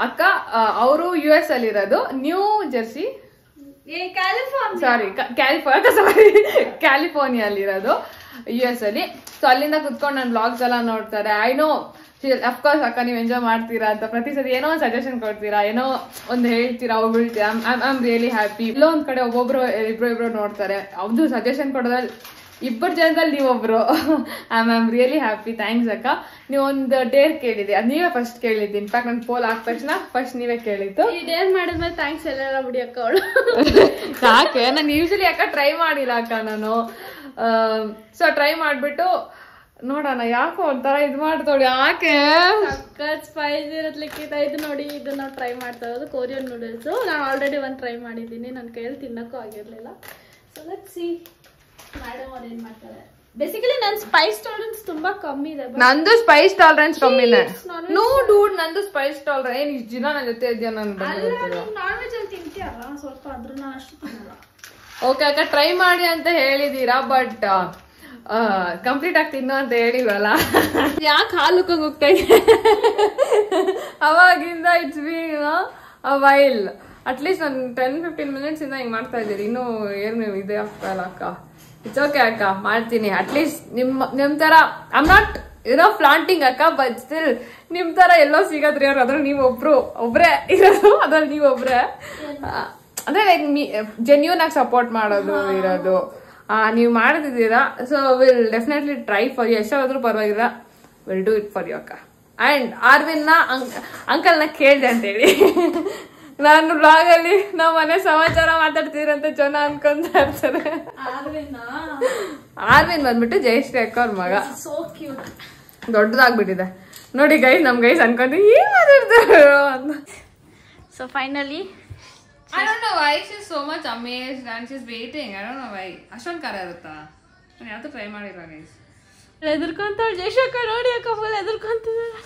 ಅಕ್ಕ ಅವರು US ಅಲ್ಲಿ ಇರೋದು, ನ್ಯೂ ಜೆರ್ಸಿ, ಕ್ಯಾಲಿಫೋರ್ನಿಯಾ ಅಲ್ಲಿ ಇರೋದು, US ಅಲ್ಲಿ. ಸೊ ಅಲ್ಲಿಂದ ಕುತ್ಕೊಂಡು ನನ್ನ ಬ್ಲಾಗ್ಸ್ ಎಲ್ಲ ನೋಡ್ತಾರೆ. ಐ ನೋ ಅಫ್ಕೋರ್ಸ್ ಅಕ್ಕ ನೀವು ಎಂಜಾಯ್ ಮಾಡ್ತೀರಾ ಅಂತ ಪ್ರತಿ ಸತಿ ಏನೋ ಒಂದು ಸಜೆಷನ್ ಕೊಡ್ತೀರಾ, ಏನೋ ಒಂದು ಹೇಳ್ತೀರಾ, ಹೊಗಳ್ತೀರಾ. I am really happy. ಇಲ್ಲೋ ಒಂದ್ ಕಡೆ ಒಬ್ಬೊಬ್ರು ಇಬ್ರು ನೋಡ್ತಾರೆ, ಅವ್ದು ಸಜೆಷನ್ ಕೊಡೋದ್ರಲ್ಲಿ ಇಬ್ಬರು ಜನದಲ್ಲಿ ನೀವೊಬ್ರು. I am really happy. Thanks ಅಕ್ಕ. ನೀವೊಂದು ಡೇರ್ ಕೇಳಿದೆ, ಅದು ನೀವೇ ಫಸ್ಟ್ ಕೇಳಿದ್ದೆ. ಇನ್ಫ್ಯಾಕ್ಟ್ ನನ್ ಪೋಲ್ ಆದ ತಕ್ಷಣ ಫಸ್ಟ್ ನೀವೇ ಕೇಳಿದ್ದು. ಈ ಡೇರ್ ಮಾಡಿದ್ಮೇಲೆ ಥ್ಯಾಂಕ್ಸ್ ಎಲ್ಲ ಬಿಡಿ ಅಕ್ಕ ಅವಳು. ಯಾಕೆ ನಾನು ಯೂಶಲಿ ಅಕ್ಕ ಟ್ರೈ ಮಾಡಿಲ್ಲ ಅಕ್ಕ ನಾನು. ಸೊ ಟ್ರೈ ಮಾಡ್ಬಿಟ್ಟು ನೋಡೋಣ, ಯಾಕೋ ಒಂಥರ ಇದು ಮಾಡ್ತೋಡಿ. ಯಾಕೆ ಸ್ಪೈಸ್ ಇರತ್ಲಿಕ್ಕಿದ ಇದು ನೋಡಿ, ಇದು ನಾವು ಟ್ರೈ ಮಾಡ್ತಾ ಇರೋದು ಕೊರಿಯನ್ ನೂಡಲ್ಸ್. ನಾನು ಆಲ್ರೆಡಿ ಒಂದು ಟ್ರೈ ಮಾಡಿದ್ದೀನಿ, ನನ್ನ ಕೈಯಲ್ಲಿ ತಿನ್ನಕ್ಕೂ ಆಗಿರ್ಲಿಲ್ಲ. ಸೊ ಲೆಟ್ಸ್ ಸಿ ಮೇಡಮ್ ಅವ್ರು ಏನ್ ಮಾಡ್ತಾರೆ. ಬೇಸಿಕಲಿ ನನ್ನ ಸ್ಪೈಸ್ ಟಾಲರೆನ್ಸ್ ತುಂಬಾ ಕಮ್ಮಿ ಇದೆ. ನಂದು ಸ್ಪೈಸ್ ಟಾಲರೆನ್ಸ್ ಕಮ್ಮಿನೇ. ನೋ ಡೂಡ್, ನಂದು ಸ್ಪೈಸ್ ಟಾಲರೆನ್ಸ್ ಏನ್ ಇಷ್ಟು ದಿನ ನನ್ನ ಜೊತೆ ಇದೆಯಾ? ನಾನು ನಾನ್ ವೆಜ್ ಅಲ್ಲಿ ತಿಂತೀಯಲ್ಲ ಸ್ವಲ್ಪ, ಆದ್ರೂ ನಾನು ಅಷ್ಟು ತಿನ್ನಲ್ಲ. ಓಕೆ ಅಕ್ಕ, ಟ್ರೈ ಮಾಡಿ ಅಂತ ಹೇಳಿದೀರಾ, ಬಟ್ ಕಂಪ್ಲೀಟ್ ಆಗಿ ತಿನ್ನು ಅಂತ ಹೇಳಿಲ್ವಲ್ಲ. ಯಾಕೆ ಹಾಲು ಹೋಗ್ತಾ ಇದೆ ಅವಾಗಿಂದ? It's been a while. At least ನಾನು 10-15 minutes ಇಂದ ಹಿಂಗ್ ಮಾಡ್ತಾ ಇದ್ದೀರಿ, ಇನ್ನೂ ಏನು ಇದೆ ಆಗ್ತಾ ಇಲ್ಲ ಅಕ್ಕ. ಇಟ್ಸ್ ಓಕೆ ಅಕ್ಕ, ಮಾಡ್ತೀನಿ. ಅಟ್ಲೀಸ್ಟ್ ನಿಮ್ ತರ ಐ ಆಮ್ ನಾಟ್ ಫ್ಲಾಂಟಿಂಗ್ ಅಕ್ಕ, ಬಟ್ ಸ್ಟಿಲ್ ನಿಮ್ ತರ ಎಲ್ಲೋ ಸಿಗದ್ರಿ ಅವ್ರು, ಅದ್ರಲ್ಲಿ ನೀವು ಒಬ್ರೇ ಇರೋದು, ಅದ್ರಲ್ಲಿ ನೀವು ಒಬ್ರೇ. ಅಂದ್ರೆ ಲೈಕ್ ಜೆನ್ಯೂನ್ ಆಗಿ ಸಪೋರ್ಟ್ ಮಾಡೋದು ಇರೋದು ನೀವು ಮಾಡ್ತಿದ್ದೀರಾ. So will definitely try for you. ಎಷ್ಟಾದ್ರೂ ಪರವಾಗಿಲ್ಲ, will do it for you ಅಕ್ಕ. ಅಂಡ್ ಆರ್ವಿನ್ನ ಅಂಕಲ್ನ ಕೇಳಿದೆ ಅಂತೇಳಿ ನಾನು ಬ್ಲಾಗ್ ಅಲ್ಲಿ ನಮ್ಮ ಮನೆ ಸಮಾಚಾರ ಮಾತಾಡ್ತೀರಂತ ಜನ ಅನ್ಕೊಂತ ಇರ್ತಾರೆ. ಆರ್ವಿನ್ ಬಂದ್ಬಿಟ್ಟು ಜಯಶ್ರೀ ಅಕ್ಕ ಅವ್ರ ಮಗ. ದೊಡ್ಡದಾಗ್ಬಿಟ್ಟಿದೆ ನೋಡಿ ಗೈಸ್. ನಮ್ ಗೈಸ್ ಅನ್ಕೊಂಡ್ರಿ ಏನ್ ಮಾತಾಡ್ತಾರೆ ಅಂತ. So finally I don't know why she's so much amazed and she's waiting. I don't know why. ಅಷ್ಟೊಂದು ಖಾರ ಇರುತ್ತಾ? ನಾನು ಯಾವತ್ತೂ ಟ್ರೈ ಮಾಡಿಲ್ಲ ಗೈಸ್. ಎದುರ್ಕೊಂತಾಳ ಜಯಶಕ್ಕ ನೋಡಿ ಅಕ್ಕ ಫುಲ್ ಎದುರ್ಕೊಂತಿದ್ದಾಳೆ.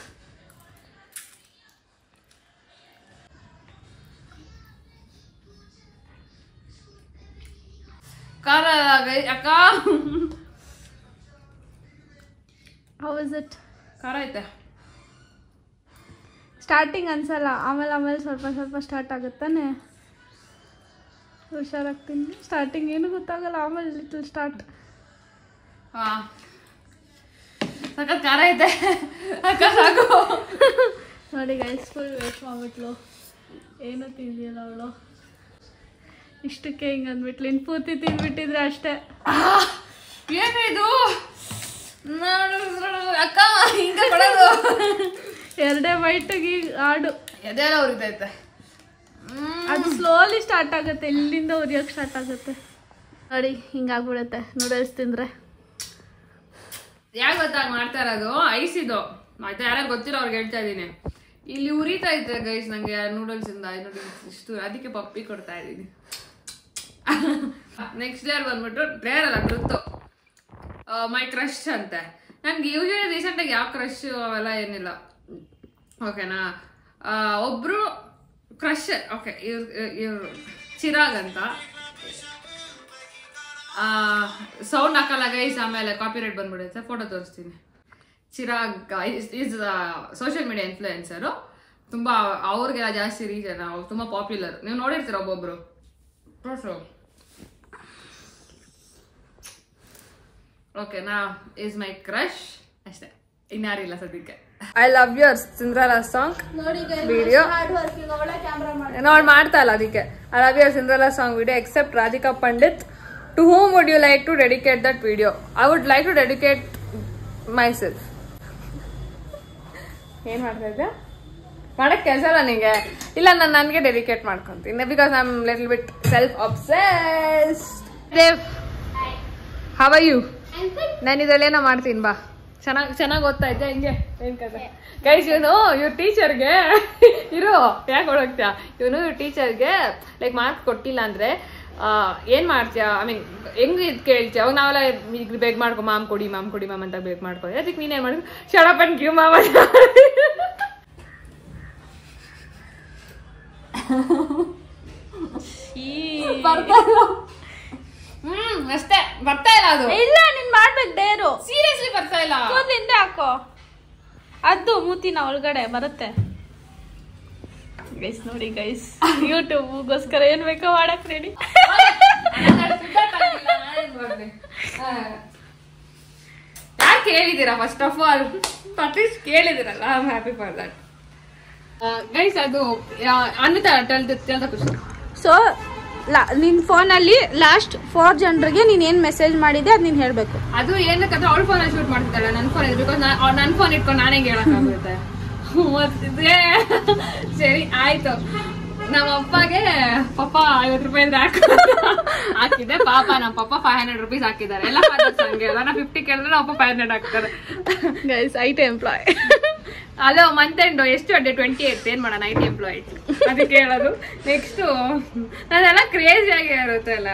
ಖಾರ ಅಕ್ಕ ಹೌ ಇಸ್ ಇಟ್? ಖಾರ ಐತೆ. ಸ್ಟಾರ್ಟಿಂಗ್ ಅನ್ಸಲ್ಲ, ಆಮೇಲೆ ಸ್ವಲ್ಪ ಸ್ವಲ್ಪ ಸ್ಟಾರ್ಟ್ ಆಗುತ್ತಾನೆ. ಹುಷಾರಾಗ್ತೀನಿ. ಸ್ಟಾರ್ಟಿಂಗ್ ಏನು ಗೊತ್ತಾಗಲ್ಲ, ಆಮೇಲೆ ಲಿಟಲ್ ಸ್ಟಾರ್ಟ್. ಸಖತ್ ಖಾರ ಐತೆ ಅಕ್ಕ ಸಾಕು. ನೋಡಿ ಗೈಸ್ ಫುಲ್ ವೇಟ್ ಮಾಡ್ಬಿಟ್ಲು, ಏನು ತಿಂದಿಲ್ಲ ಅವಳು. ಇಷ್ಟಕ್ಕೆ ಹಿಂಗೆ ಅಂದ್ಬಿಟ್ಲು, ಇನ್ನು ಪೂರ್ತಿ ತಿಂದ್ಬಿಟ್ಟಿದ್ರೆ ಅಷ್ಟೇ. ಏನಿದು ಅಕ್ಕ ಹಿಂಗ ಕೊಡೋದು? 2 ಬೈಟಿಗೆ ಆಡು ಎದೆಲ್ಲ ಉರಿತೈತೆ. ಅದು ಸ್ಲೋಲಿ ಸ್ಟಾರ್ಟ್ ಆಗುತ್ತೆ, ಇಲ್ಲಿಂದ ಉರಿಯೋಕೆ ಸ್ಟಾರ್ಟ್ ಆಗುತ್ತೆ. ನೋಡಿ ಹಿಂಗಾಗ್ಬಿಡುತ್ತೆ ನೂಡಲ್ಸ್ ತಿಂದರೆ. ಯಾಕೆ ಗೊತ್ತಾಗ ಮಾಡ್ತಾ ಇರೋದು? ಐಸ್ ಇದು ಆಯ್ತಾ, ಯಾರು ಗೊತ್ತಿರೋ ಅವ್ರಿಗೆ ಹೇಳ್ತಾ ಇದ್ದೀನಿ. ಇಲ್ಲಿ ಉರಿತಾ ಇತ್ತು ಗೈಸ್ ನಂಗೆ ನೂಡಲ್ಸ್ ಇಂದ. ಇಷ್ಟು ಅದಕ್ಕೆ ಪಪ್ಪಿ ಕೊಡ್ತಾ ಇದ್ದೀನಿ. ನೆಕ್ಸ್ಟ್ ಡೇ ಬಂದ್ಬಿಟ್ಟು ರೇರ್ ಅಲ್ಲ ಗೊತ್ತು ಮೈ ಕ್ರಶ್ ಅಂತೆ. ನನ್ಗೆ ಯೂಶಲಿ ರೀಸೆಂಟಾಗಿ ಯಾವ ಕ್ರಶ್ ಅವೆಲ್ಲ ಏನಿಲ್ಲ, ಓಕೆನಾ. ಒಬ್ರು ಕ್ರಶ್, ಓಕೆ, ಇವ್ರು ಚಿರಾಗ್ ಅಂತ. ಸೌಂಡ್ ಹಾಕಲ್ಲ ಗೈಸ್, ಆಮೇಲೆ ಕಾಪಿರೈಟ್ ಬಂದ್ಬಿಡುತ್ತೆ. ಫೋಟೋ ತೋರಿಸ್ತೀನಿ. Chirag is social media influencer. ತುಂಬ ಅವ್ರಿಗೆಲ್ಲ ಜಾಸ್ತಿ ರೀಚ್, ಅವ್ರು ತುಂಬ ಪಾಪ್ಯುಲರ್. ನೀವು ನೋಡಿರ್ತೀರ ಒಬ್ಬೊಬ್ರು. ಓಕೆನಾ, ಈಸ್ ಮೈ ಕ್ರಶ್ ಅಷ್ಟೇ, ಇನ್ಯಾರಿಲ್ಲ ಸದ್ಯಕ್ಕೆ. I love your Cinderella song video ನೋಡಿ ಮಾಡ್ತಾ ಇಲ್ಲ ಅದಕ್ಕೆ. I love your Cinderella song video except Radhika Pandit. To whom would you like to dedicate that video? I would like to dedicate myself. ಏನ್ ಮಾಡ್ತಾ ಇದ್ದೆ? ಮಾಡಕ್ ಕೆಲಸ ಇಲ್ಲ ನಿಂಗೆ? ಇಲ್ಲ, ನಾನು ನನಗೆ ಡೆಡಿಕೇಟ್ ಮಾಡ್ಕೊಂತೀನಿ because I am little bit self obsessed. Dev, how are you? ನಾನು ಇದ್ರಲ್ಲಿ ಏನೋ ಮಾಡ್ತೀನಿ ಬಾ. ಚೆನ್ನಾಗಿ ಓದ್ತಾ ಇದ್ದೆ ಹಿಂಗೆ ಏನ್ ಕತೆ ಗೈಸ್. ಇವ್ರ ಟೀಚರ್ಗೆ ಇರು ಯಾಕೆ ಹೊಡೋಗ್ತೀಯ? ಇವನು ಇವ್ರ ಟೀಚರ್ಗೆ ಲೈಕ್ ಮಾರ್ಕ್ಸ್ ಕೊಟ್ಟಿಲ್ಲ ಅಂದ್ರೆ ಏನ್ ಮಾಡ್ತೀಯ, ಐ ಮೀನ್ ಹೆಂಗ್ ಇದ್ ಕೇಳ್ತೀಯ? ಅವಾಗ ನಾವೆಲ್ಲ ಈಗ ಬೇಗ ಮಾಡ್ಕೊ, ಮಾಮ್ ಕೊಡಿ ಮ್ಯಾಮ್ ಅಂತ ಬೇಗ ಮಾಡ್ಕೊ. ಅದಕ್ಕೆ ನೀನೇನ್ ಮಾಡಿದ್ರು? Shut up and give mom. ಅಷ್ಟೇ, ಬರ್ತಾ ಇಲ್ಲ ಅದು. ಇಲ್ಲ, ನೀನ್ ಮಾಡ್ಬೇಕು ಡೇರು. ಸೀರಿಯಸ್ಲಿ ಬರ್ತಾ ಇಲ್ಲ. ಹಿಂದೆ ಹಾಕೋ, ಅದು ಮೂತಿನ ಒಳಗಡೆ ಬರುತ್ತೆ. ಗೈಸ್ ನೋಡಿ ಗೈಸ್, ಯೂಟ್ಯೂಬ್ಗೋಸ್ಕರ ಏನ್ ಬೇಕೋ ಮಾಡಕ್ ರೆಡಿ. ಯಾರು ಕೇಳಿದೀರಾ? ಫಸ್ಟ್ ಆಫ್ ಆಲ್ ಅಟ್ಲೀಸ್ಟ್ ಕೇಳಿದಿರಲ್ಲ, I am happy for that. Guys ಅದು ಅನ್ನುತ್ತಾ ಖುಷಿ. ಸೊ ನಿನ್ ಫೋನಲ್ಲಿ ಲಾಸ್ಟ್ 4 ಜನರಿಗೆ ನೀನ್ ಏನ್ ಮೆಸೇಜ್ ಮಾಡಿದೆ ಅದ್ ನೀನ್ ಹೇಳ್ಬೇಕು. ಅದು ಏನಕ್ಕಂದ್ರೆ ಅವ್ಳ ಫೋನ್ ಶೂಟ್ ಮಾಡ್ತಿದ್ದಾಳೆ, ನನ್ ಫೋನ್ ಇದೆ. ಬಿಕಾಸ್ ನನ್ ಫೋನ್ ಇಟ್ಕೊಂಡು ನಾನೇ ಹೇಳಕ್ಕಾಗುತ್ತೆ. ಸರಿ ಆಯ್ತು. ನಮ್ಮ ಅಪ್ಪಗೆ ಪಾಪ 50 ರೂಪಾಯಿ ಹಾಕಿದೆ. ಪಾಪ ನಮ್ಮ ಪಪ್ಪ 500 ರೂಪೀಸ್ ಹಾಕಿದ್ದಾರೆ. ಎಲ್ಲ ಹಂಗೆ ಅಲ್ಲ, ನಾ 50 ಕೇಳಿದ್ರೆ ನಮ್ಮ ಅಪ್ಪ 500 ಹಾಕ್ತಾರೆ. Guys IT employ. ಅಲೋ ಮಂತ್ ಎಂಡ್ ಎಷ್ಟು ಅಡ್ಡೆ 28 ಏನ್ ಮಾಡೋಣ, ಐಟಿ ಎಂಪ್ಲಾಯ್ ಅದಕ್ಕೆ ಹೇಳೋದು. ನೆಕ್ಸ್ಟ್ ಅದೆಲ್ಲ ಕ್ರೇಜಿ ಆಗಿ ಇರುತ್ತೆ ಅಲ್ಲ.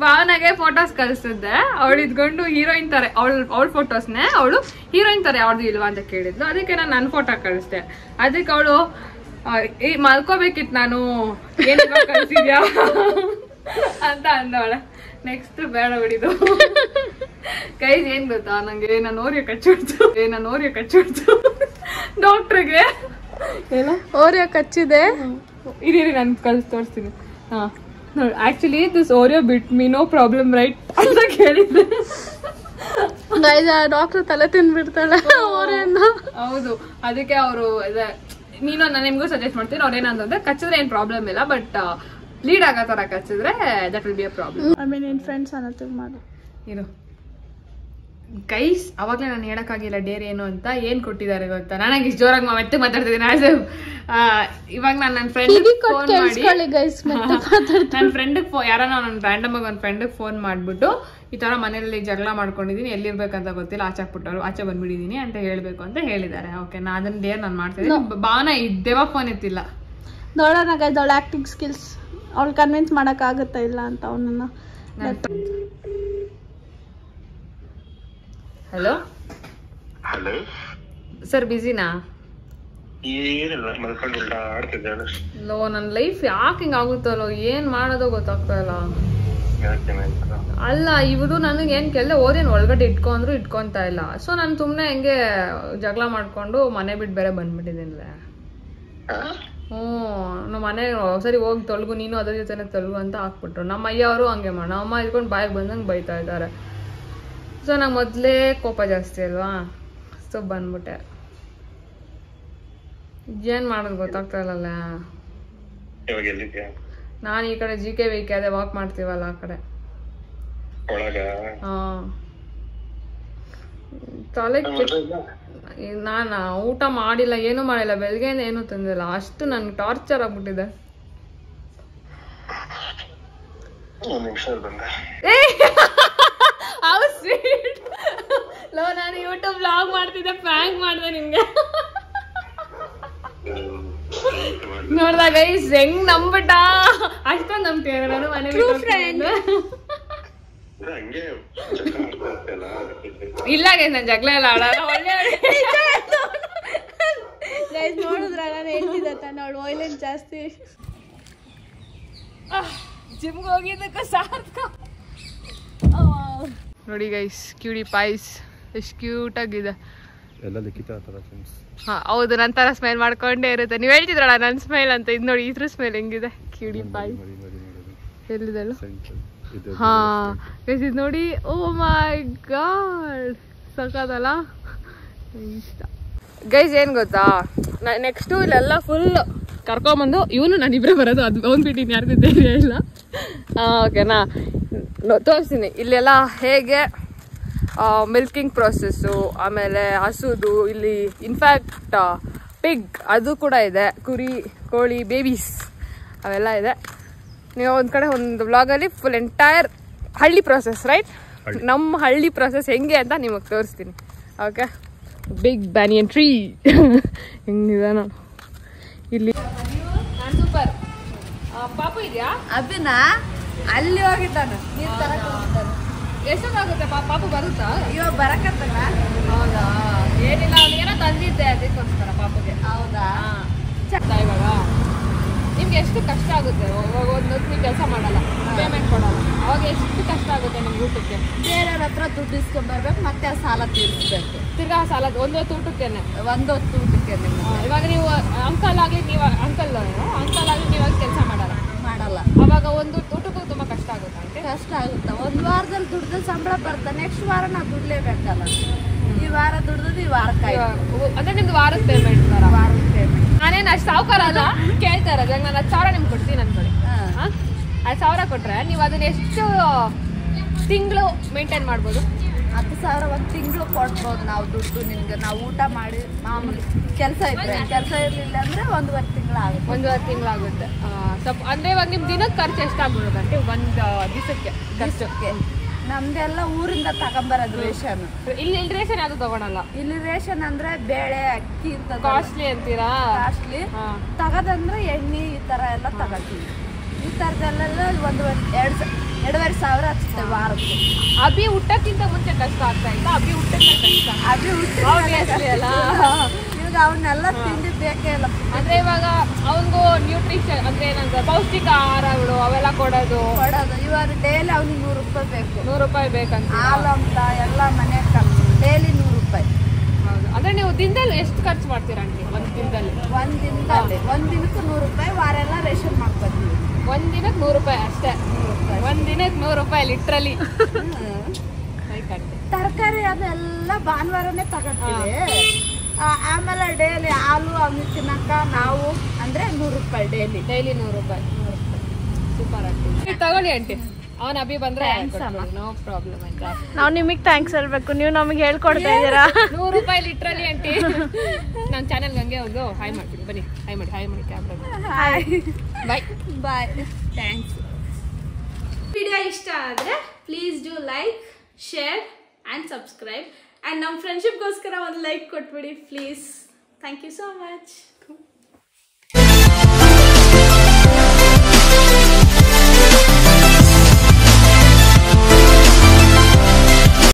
ಭಾವನಾಗೆ ಫೋಟೋಸ್ ಕಳಿಸಿದ್ದೆ. ಅವಳು ಇದ್ಕೊಂಡು ಹೀರೋಯಿನ್ ತರ, ಅವಳ ಫೋಟೋಸ್ನೇ ಅವಳು ಹೀರೋಯಿನ್ ತರ ಯಾವ್ದು ಇಲ್ವಾ ಅಂತ ಕೇಳಿದ್ಲು. ಅದಕ್ಕೆ ನಾನು ನನ್ನ ಫೋಟೋ ಕಳಿಸ್ದೆ. ಅದಕ್ಕೆ ಅವಳು ಮಲ್ಕೋಬೇಕಿತ್ತು, ನಾನು ಏನ್ ಕಳ್ಸಿದ್ಯಾ ಅಂತ ಅಂದವಳೆ. ನೆಕ್ಸ್ಟ್ ಬೇಡ ಬಿಡಿದು. ಗೈಸ್ ಏನ್ ಗೊತ್ತಾ, ನಂಗೆ ನಾನು ಓರಿಯೋ ಕಚ್ಚಿಡ್ತು ಡಾಕ್ಟ್ರಿಗೆ. ಓರಿಯೋ ಕಚ್ಚಿದೆ. ಇರಿ ನಾನು ತೋರಿಸ್ತೀನಿ. ಹಾ ನೋಡಿ, actually this Oreo bit me no problem right ಅಂತ ಕೇಳಿದ್ದೆ. ಡಾಕ್ಟರ್ ತಲೆ ತಿನ್ಬಿಡ್ತಾಳೆ ಓರಿಯೋನ. ಹೌದು, ಅದಕ್ಕೆ ಅವರು ನೀನು ನಾನು ನಿಮ್ಗೂ ಸಜೆಸ್ಟ್ ಮಾಡ್ತೀನಿ. ಅವ್ರು ಏನಂದ್ರೆ ಕಚ್ಚಿದ್ರೆ ಏನ್ ಪ್ರಾಬ್ಲಮ್ ಇಲ್ಲ, ಬಟ್ ಲೀಡ್ ಆಗೋ ತರ ಕಚ್ಚಿದ್ರೆ that will be a problem. I mean ನಿನ್ ಫ್ರೆಂಡ್ಸ್ ಅನ್ನೋದು ಮಾಡು. ಇದು ಗೈಸ್ ಅವಾಗಲೇ ನಾನು ಹೇಳಕ್ಕಾಗಿಲ್ಲ ಡೇರ್ ಏನು ಅಂತ. ಏನ್ ಕೊಟ್ಟಿದ್ದಾರೆ ಗೊತ್ತಾ? ನನಗೆ ಇಷ್ಟು ಜೋರಾಗಿ ಮತ್ತೆ ಮಾತಾಡ್ತಿದ್ದೀನಿ. ಇವಾಗ ನಾನು ನನ್ನ ಫ್ರೆಂಡ್ ಫೋನ್ ಮಾಡಿ, ನನ್ನ ಫ್ರೆಂಡಿಗೆ ಯಾರನ್ನ ನನ್ನ ರ್ಯಾಂಡಮ್ ಆಗಿ ನನ್ನ ಫ್ರೆಂಡಿಗೆ ಫೋನ್ ಮಾಡ್ಬಿಟ್ಟು ಈ ತರ ಮನೇಲಿ ಜಗಳ ಮಾಡ್ಕೊಂಡಿದೀನಿ, ಎಲ್ಲಿರ್ಬೇಕಂತ ಗೊತ್ತಿಲ್ಲ, ಆಚೆ ಬಂದ್ಬಿಟ್ಟಿದೀನಿ ಅಂತ ಹೇಳ್ಬೇಕು ಅಂತ ಹೇಳಿದ್ದಾರೆ. ಓಕೆ, ನಾ ಅದನ್ನ ಡೇರ್ ನಾನು ಮಾಡ್ತಿದ್ದೀನಿ. ಭಾವನ ಇದ್ದೇವಾ ಫೋನ್ ಎತ್ತಿಲ್ಲ. ನೋಡೋಣ ಗೈಸ್ ಅವಳ ಆಕ್ಟಿಂಗ್ ಸ್ಕಿಲ್ಸ್, ಅವಳು ಕನ್ವಿನ್ಸ್ ಮಾಡಕ್ ಆಗುತ್ತಾ ಇಲ್ಲ ಅಂತ ಅವನನ್ನ. ಹಲೋ ಹಲೋ ಸರ್ ಬಿಸಿನಾ? ಏನಿಲ್ಲ, ಮಲ್ಕೊಂಡು ಆಡ್ತಿದ್ದಾಳೆ. ಲೋ ನನ್ನ ಲೈಫ್ ಯಾಕೆ ಹಿಂಗೆ ಆಗುತ್ತಲ್ಲೋ, ಏನು ಮಾಡೋದೋ ಗೊತ್ತಾಗ್ತಾ ಇಲ್ಲ. ಅಲ್ಲ ಇವುದು ನನಗೆ ಏನು ಕೆಲ ಓದೇನು ಒಳಗಡೆ ಇಟ್ಕೊಂಡ್ರು ಇಟ್ಕೊತಾ ಇಲ್ಲ. ಸೊ ನಾನು ಸುಮ್ಮನೆ ಹೆಂಗೆ ಜಗಳ ಮಾಡ್ಕೊಂಡು ಮನೆ ಬಿಟ್ಟು ಬೇರೆ ಬಂದ್ಬಿಟ್ಟಿದ್ದೀನಿಲ್ಲ. ನಮ್ಮ ಮನೆ ಸರಿ ಹೋಗಿ ತೊಳಗು, ನೀನು ಅದ್ರ ಜೊತೆನೆ ತೊಳಗು ಅಂತ ಹಾಕ್ಬಿಟ್ರು. ನಮ್ಮ ಅಯ್ಯವರು ಹಂಗೆ ಮಾಡಿ, ನಮ್ಮ ಅಮ್ಮ ಇದ್ಕೊಂಡು ಬಾಯಿಗೆ ಬಂದಂಗೆ ಬೈತಾ ಇದ್ದಾರೆ. ಸೊ ನಂಗೆ ಮೊದಲೇ ಕೋಪ ಜಾಸ್ತಿ ಅಲ್ವಾ, ಸೊ ಬಂದ್ಬಿಟ್ಟೆ. ಏನು ಮಾಡೋದು ಗೊತ್ತಾಗ್ತಾ ಇಲ್ಲಲ್ಲ. ನಾನು ಈ ಕಡೆ GKV ಅದೇ ವಾಕ್ ಮಾಡ್ತೀವಲ್ಲ ಆ ಕಡೆ. ತಲೆ ನಾನು ಊಟ ಮಾಡಿಲ್ಲ, ಏನು ಮಾಡಿಲ್ಲ, ಬೆಳಗ್ಗೆಯಿಂದ ಏನು ತಿಂದಿಲ್ಲ. ಅಷ್ಟು ನನ್ಗೆ ಟಾರ್ಚರ್ ಆಗ್ಬಿಟ್ಟಿದೆ. ಲೋ ನಾನು ಯೂಟ್ಯೂಬ್ ವ್ಲಾಗ್ ಮಾಡ್ತಿದ್ದೆ, ಪ್ರ್ಯಾಂಕ್ ಮಾಡಿದೆ ನಿಮ್ಗೆ. ನೋಡ್ದ ಗೈಸ್ ಹೆಂಗ್ ನಂಬಿಟ್ಟ, ಅಷ್ಟೊಂದು ನಂಬ್ತೀಯ ನಾನು ಮನೆ ಇಲ್ಲ ಗೈಸ್, ನಾನು ಜಗಳ ಎಲ್ಲ ಆಡಲ್ಲ. ಒಳ್ಳೆ ನೋಡಿದ್ರ ನಾನು ಹೇಳ್ತಿದ್ದೆ ತಾನು, ಅವಳು ವೈಲೆನ್ಸ್ ಜಾಸ್ತಿ. ಜಿಮ್ಗೆ ಹೋಗಿದ್ದಕ್ಕೆ ಸಾರ್ಥಕ. ನೋಡಿ ಗೈಸ್ ಕ್ಯೂಡಿ ಪಾಯ್ಸ್ ಎಷ್ಟು ಕ್ಯೂಟ್ ಆಗಿದೆ. ಹಾ ಹೌದು, ನನ್ನ ತರ ಸ್ಮೈಲ್ ಮಾಡ್ಕೊಂಡೇ ಇರುತ್ತೆ. ನೀವು ಹೇಳ್ತಿದ್ರಲ್ಲ ನನ್ನ ಸ್ಮೈಲ್ ಅಂತ, ಇದು ನೋಡಿ ಇದ್ರ ಸ್ಮೈಲ್ ಹೆಂಗಿದೆ, ಕ್ಯೂಡಿ ಪಾಯ್ ಎಲ್ಲಿದಲ್ಲ. ಹಾ ಗೈಸ್ ಇದು ನೋಡಿ, ಓ ಮೈ ಗಾಡ್ ಸಖತ್ತಲ್ಲ, ಇಷ್ಟ. ಗೈಸ್ ಏನು ಗೊತ್ತಾ, ನೆಕ್ಸ್ಟು ಇಲ್ಲೆಲ್ಲ ಫುಲ್ ಕರ್ಕೊಂಬಂದು ಇವನು ನಾನಿಬ್ಬರೇ ಬರೋದು, ಅದು ಅವ್ನು ಬಿಟ್ಟಿನಿ ಯಾರಿಗೂ ಧೈರ್ಯ ಇಲ್ಲ. ಓಕೆನಾ, ತೋರಿಸ್ತೀನಿ ಇಲ್ಲೆಲ್ಲ ಹೇಗೆ ಮಿಲ್ಕಿಂಗ್ ಪ್ರೊಸೆಸ್ಸು, ಆಮೇಲೆ ಹಸುದು, ಇಲ್ಲಿ ಇನ್ಫ್ಯಾಕ್ಟ್ ಪಿಗ್ ಅದು ಕೂಡ ಇದೆ, ಕುರಿ ಕೋಳಿ ಬೇಬೀಸ್ ಅವೆಲ್ಲ ಇದೆ. ನೀವು ಒಂದು ಕಡೆ ಒಂದು ವ್ಲಾಗಲ್ಲಿ ಫುಲ್ ಎಂಟೈರ್ ಹಳ್ಳಿ ಪ್ರೊಸೆಸ್, ರೈಟ್? ನಮ್ಮ ಹಳ್ಳಿ ಪ್ರೊಸೆಸ್ ಹೆಂಗೆ ಅಂತ ನಿಮಗೆ ತೋರಿಸ್ತೀನಿ. ಓಕೆ, ಬಿಗ್ ಬ್ಯಾನಿಯನ್ ಟ್ರೀ ಹೆಂಗಿದೆ ನಾನು ಇಲ್ಲಿ. ನಾನು ಸೂಪರ್. ಪಾಪು ಇದೆಯಾ? ಅಭಿನ ಅಲ್ಲಿ ಹೋಗಿದ್ದಾನೆ, ನೀರು ತರಕ ಹೋಗಿದ್ದಾನೆ. ಎಷ್ಟೊತ್ತಾಗುತ್ತೆ ಪಾಪು ಬರುತ್ತಾ? ಇವಾಗ ಬರಕತ್ತಲ್ಲ. ಹೌದಾ? ಏನಿಲ್ಲ, ಅವನಿಗೇನೋ ತಂದಿದ್ದೆ ಅದಕ್ಕೋಸ್ಕರ ಪಾಪುಗೆ. ಹೌದಾ? ಇವಾಗ ನಿಮ್ಗೆ ಎಷ್ಟು ಕಷ್ಟ ಆಗುತ್ತೆ, ಇವಾಗ ಒಂದು ನೀವು ಕೆಲಸ ಮಾಡಲ್ಲ, ಪೇಮೆಂಟ್ ಕೊಡಲ್ಲ, ಅವಾಗ ಎಷ್ಟು ಕಷ್ಟ ಆಗುತ್ತೆ ನಿಮ್ಗೆ ಊಟಕ್ಕೆ? ಬೇರೆಯವ್ರ ಹತ್ರ ದುಡ್ಡು ಇಸ್ಕೊಂಡ್ಬರ್ಬೇಕು, ಮತ್ತೆ ಆ ಸಾಲ ತೀರಿಸ್ಬೇಕು. ತಿರ್ಗಾ ಸಾಲ ಒಂದೊತ್ತು ಊಟಕ್ಕೇನೆ, ಒಂದೊತ್ತು ಊಟಕ್ಕೇನೆ. ಇವಾಗ ನೀವು ಅಂಕಲ್ ಆಗಿ ನೀವು ಅಂಕಲ್ ಆಗಿ ನೀವಾಗ ಕೆಲಸ ಮಾಡಲ್ಲ, ಅವಾಗ ಒಂದು ಊಟಕ್ಕೂ ತುಂಬಾ ಕಷ್ಟ ಆಗುತ್ತೆ. ಕಷ್ಟ ಆಗುತ್ತೆ. ಒಂದು ವಾರದಲ್ಲಿ ದುಡ್ದು ಸಂಬಳ ಬರ್ತದೆ, ನೆಕ್ಸ್ಟ್ ವಾರ ನಾವು ದುಡ್ಲೇಬೇಕಲ್ಲ. ಈ ವಾರ ದುಡ್ದು ಈ ವಾರಕ್ಕೆ ಅಂದ್ರೆ ನಿಮ್ದು ವಾರದ ಪೇಮೆಂಟ್ ತರ. ವಾರದ ಪೇಮೆಂಟ್ ನಾನೇನು ಅಷ್ಟು ಸಾವುಕಾರ ಅಲ್ಲ, ಕೇಳ್ತಾ ಇರೋದು. ನಾನು 10,000 ನಿಮ್ಗೆ ಕೊಡ್ತೀನಿ ಅನ್ಕೊಳ್ಳಿ. 10,000 ಕೊಟ್ರೆ ನೀವು ಅದನ್ನ ಎಷ್ಟು ತಿಂಗಳು ಮೇಂಟೈನ್ ಮಾಡ್ಬೋದು? 10,000 ಒಂದು ತಿಂಗಳು ಕೊಡ್ಬೋದು ನಾವು ದುಡ್ಡು ನಿಮ್ಗೆ. ನಾವು ಊಟ ಮಾಡಿ ಮಾಮೂಲಿ ಕೆಲಸ ಇದ್ರೆ, ಕೆಲಸ ಇರಲಿಲ್ಲ ಅಂದ್ರೆ 1.5 ತಿಂಗಳು ಆಗುತ್ತೆ. 1.5 ತಿಂಗಳು ಆಗುತ್ತೆ. ಸ್ವಲ್ಪ ಅಂದ್ರೆ ಇವಾಗ ನಿಮ್ ದಿನಕ್ಕೆ ಖರ್ಚು ಎಷ್ಟಾಗ್ಬಿಡುತ್ತೆ? ಒಂದು ದಿವಸಕ್ಕೆ ಖರ್ಚಕ್ಕೆ ನಮ್ದೆಲ್ಲ ಊರಿಂದ ತಗೊಂಬರೋದು ರೇಷನ್. ಇಲ್ಲಿ ರೇಷನ್ ಯಾವುದು ತಗೊಳಲ್ಲ. ಇಲ್ಲಿ ರೇಷನ್ ಅಂದ್ರೆ ಬೇಳೆ ಅಕ್ಕಿ ಕಾಸ್ಟ್ಲಿ ಅಂತೀರಾ? ಕಾಸ್ಟ್ಲಿ. ತಗೋದಂದ್ರೆ ಎಣ್ಣೆ ಈ ತರ ಎಲ್ಲ ತಗೋತೀವಿ. ಈ ತರದಲ್ಲೆಲ್ಲ 2,500 ಹಚ್ಚುತ್ತೆ ವಾರಕ್ಕೆ. ಅಭಿ ಊಟಕ್ಕಿಂತ ಮುಂಚೆ ಕಷ್ಟ ಆಗ್ತಾ ಇಲ್ಲ, ಅಭಿ ಊಟಕ್ಕೆ ಕಷ್ಟ. ಅಭಿ ಊಟ ಅಲ್ಲ, ಇವಾಗ ಅವನ್ನೆಲ್ಲ ತಿಂಡಿ ಬೇಕೇ ಇಲ್ಲ. ಅಂದ್ರೆ ಇವಾಗ ಅವನಿಗೂ ನ್ಯೂಟ್ರಿಷನ್ ಅಂದ್ರೆ ಏನಂತ ಪೌಷ್ಟಿಕ ಆಹಾರಗಳು ಅವೆಲ್ಲ ಕೊಡೋದು. ಇವಾಗ ಡೈಲಿ ಅವ್ನಿಗೆ 100 ರೂಪಾಯಿ ಬೇಕು. 100 ರೂಪಾಯಿ ಬೇಕಂತ. ಹಾಲು ಅಂತ ಎಲ್ಲ ಮನೆ ಡೈಲಿ 100 ರೂಪಾಯಿ. ಹೌದು. ಅಂದ್ರೆ ನೀವು ದಿನದಲ್ಲಿ ಎಷ್ಟು ಖರ್ಚು ಮಾಡ್ತೀರಾ ಆಂಟಿ? ಒಂದು ದಿನದಲ್ಲಿ? ಒಂದ್ ದಿನಕ್ಕೆ 100 ರೂಪಾಯಿ. ವಾರ ಎಲ್ಲ ರೇಷನ್ ಮಾಡ್ಕೊತೀವಿ. ಒಂದ್ ದಿನಕ್ಕೆ 100 ರೂಪಾಯಿ ಅಷ್ಟೇ. ಒಂದ್ ದಿನಕ್ಕೆ 100 ರೂಪಾಯಿ ಲಿಟ್ರಲಿ. ತರಕಾರಿ ಅದೆಲ್ಲ ಭಾನುವಾರನೇ ತಗೋತೀವಿ. ಆಮೇಲೆ ಡೈಲಿ ಹಾಲು ಅವ್ನಿಗೆ ತಿನ್ನಕ ನಾವು ಅಂದ್ರೆ 100 ರೂಪಾಯಿ ಡೈಲಿ 100 ರೂಪಾಯಿ. ಸೂಪರ್ ಆಂಟಿ, ತಗೊಳ್ಳಿ ಆಂಟಿ. ಅವನ ಅಭಿ ಬಂದ್ರೆ ನೋ ಪ್ರಾಬ್ಲಮ್ ಅಂತ. ನಾವು ನಿಮಗೆ ಥ್ಯಾಂಕ್ಸ್ ಹೇಳ್ಬೇಕು, ನೀವು ನಮಗೆ ಹೇಳ್ಕೊಡ್ತಾ ಇದ್ದೀರಾ. 100 ರೂಪಾಯಿ ಲಿಟ್ರಲಿ ಆಂಟಿ. ನನ್ನ ಚಾನೆಲ್ಗೆ ಹಂಗೆ ಹೋಗು ಹಾಯ್ ಮಾಡ್ತೀನಿ, ಬನ್ನಿ ಹಾಯ್ ಮಾಡಿ ಕ್ಯಾಮ್ರಾ. Bye thanks. ವಿಡಿಯೋ ಇಷ್ಟ ಆದರೆ please do like, share and subscribe. And ನಮ್ಮ ಫ್ರೆಂಡ್ಶಿಪ್ಗೋಸ್ಕರ ಒಂದು ಲೈಕ್ ಕೊಟ್ಬಿಡಿ please. Thank you so much.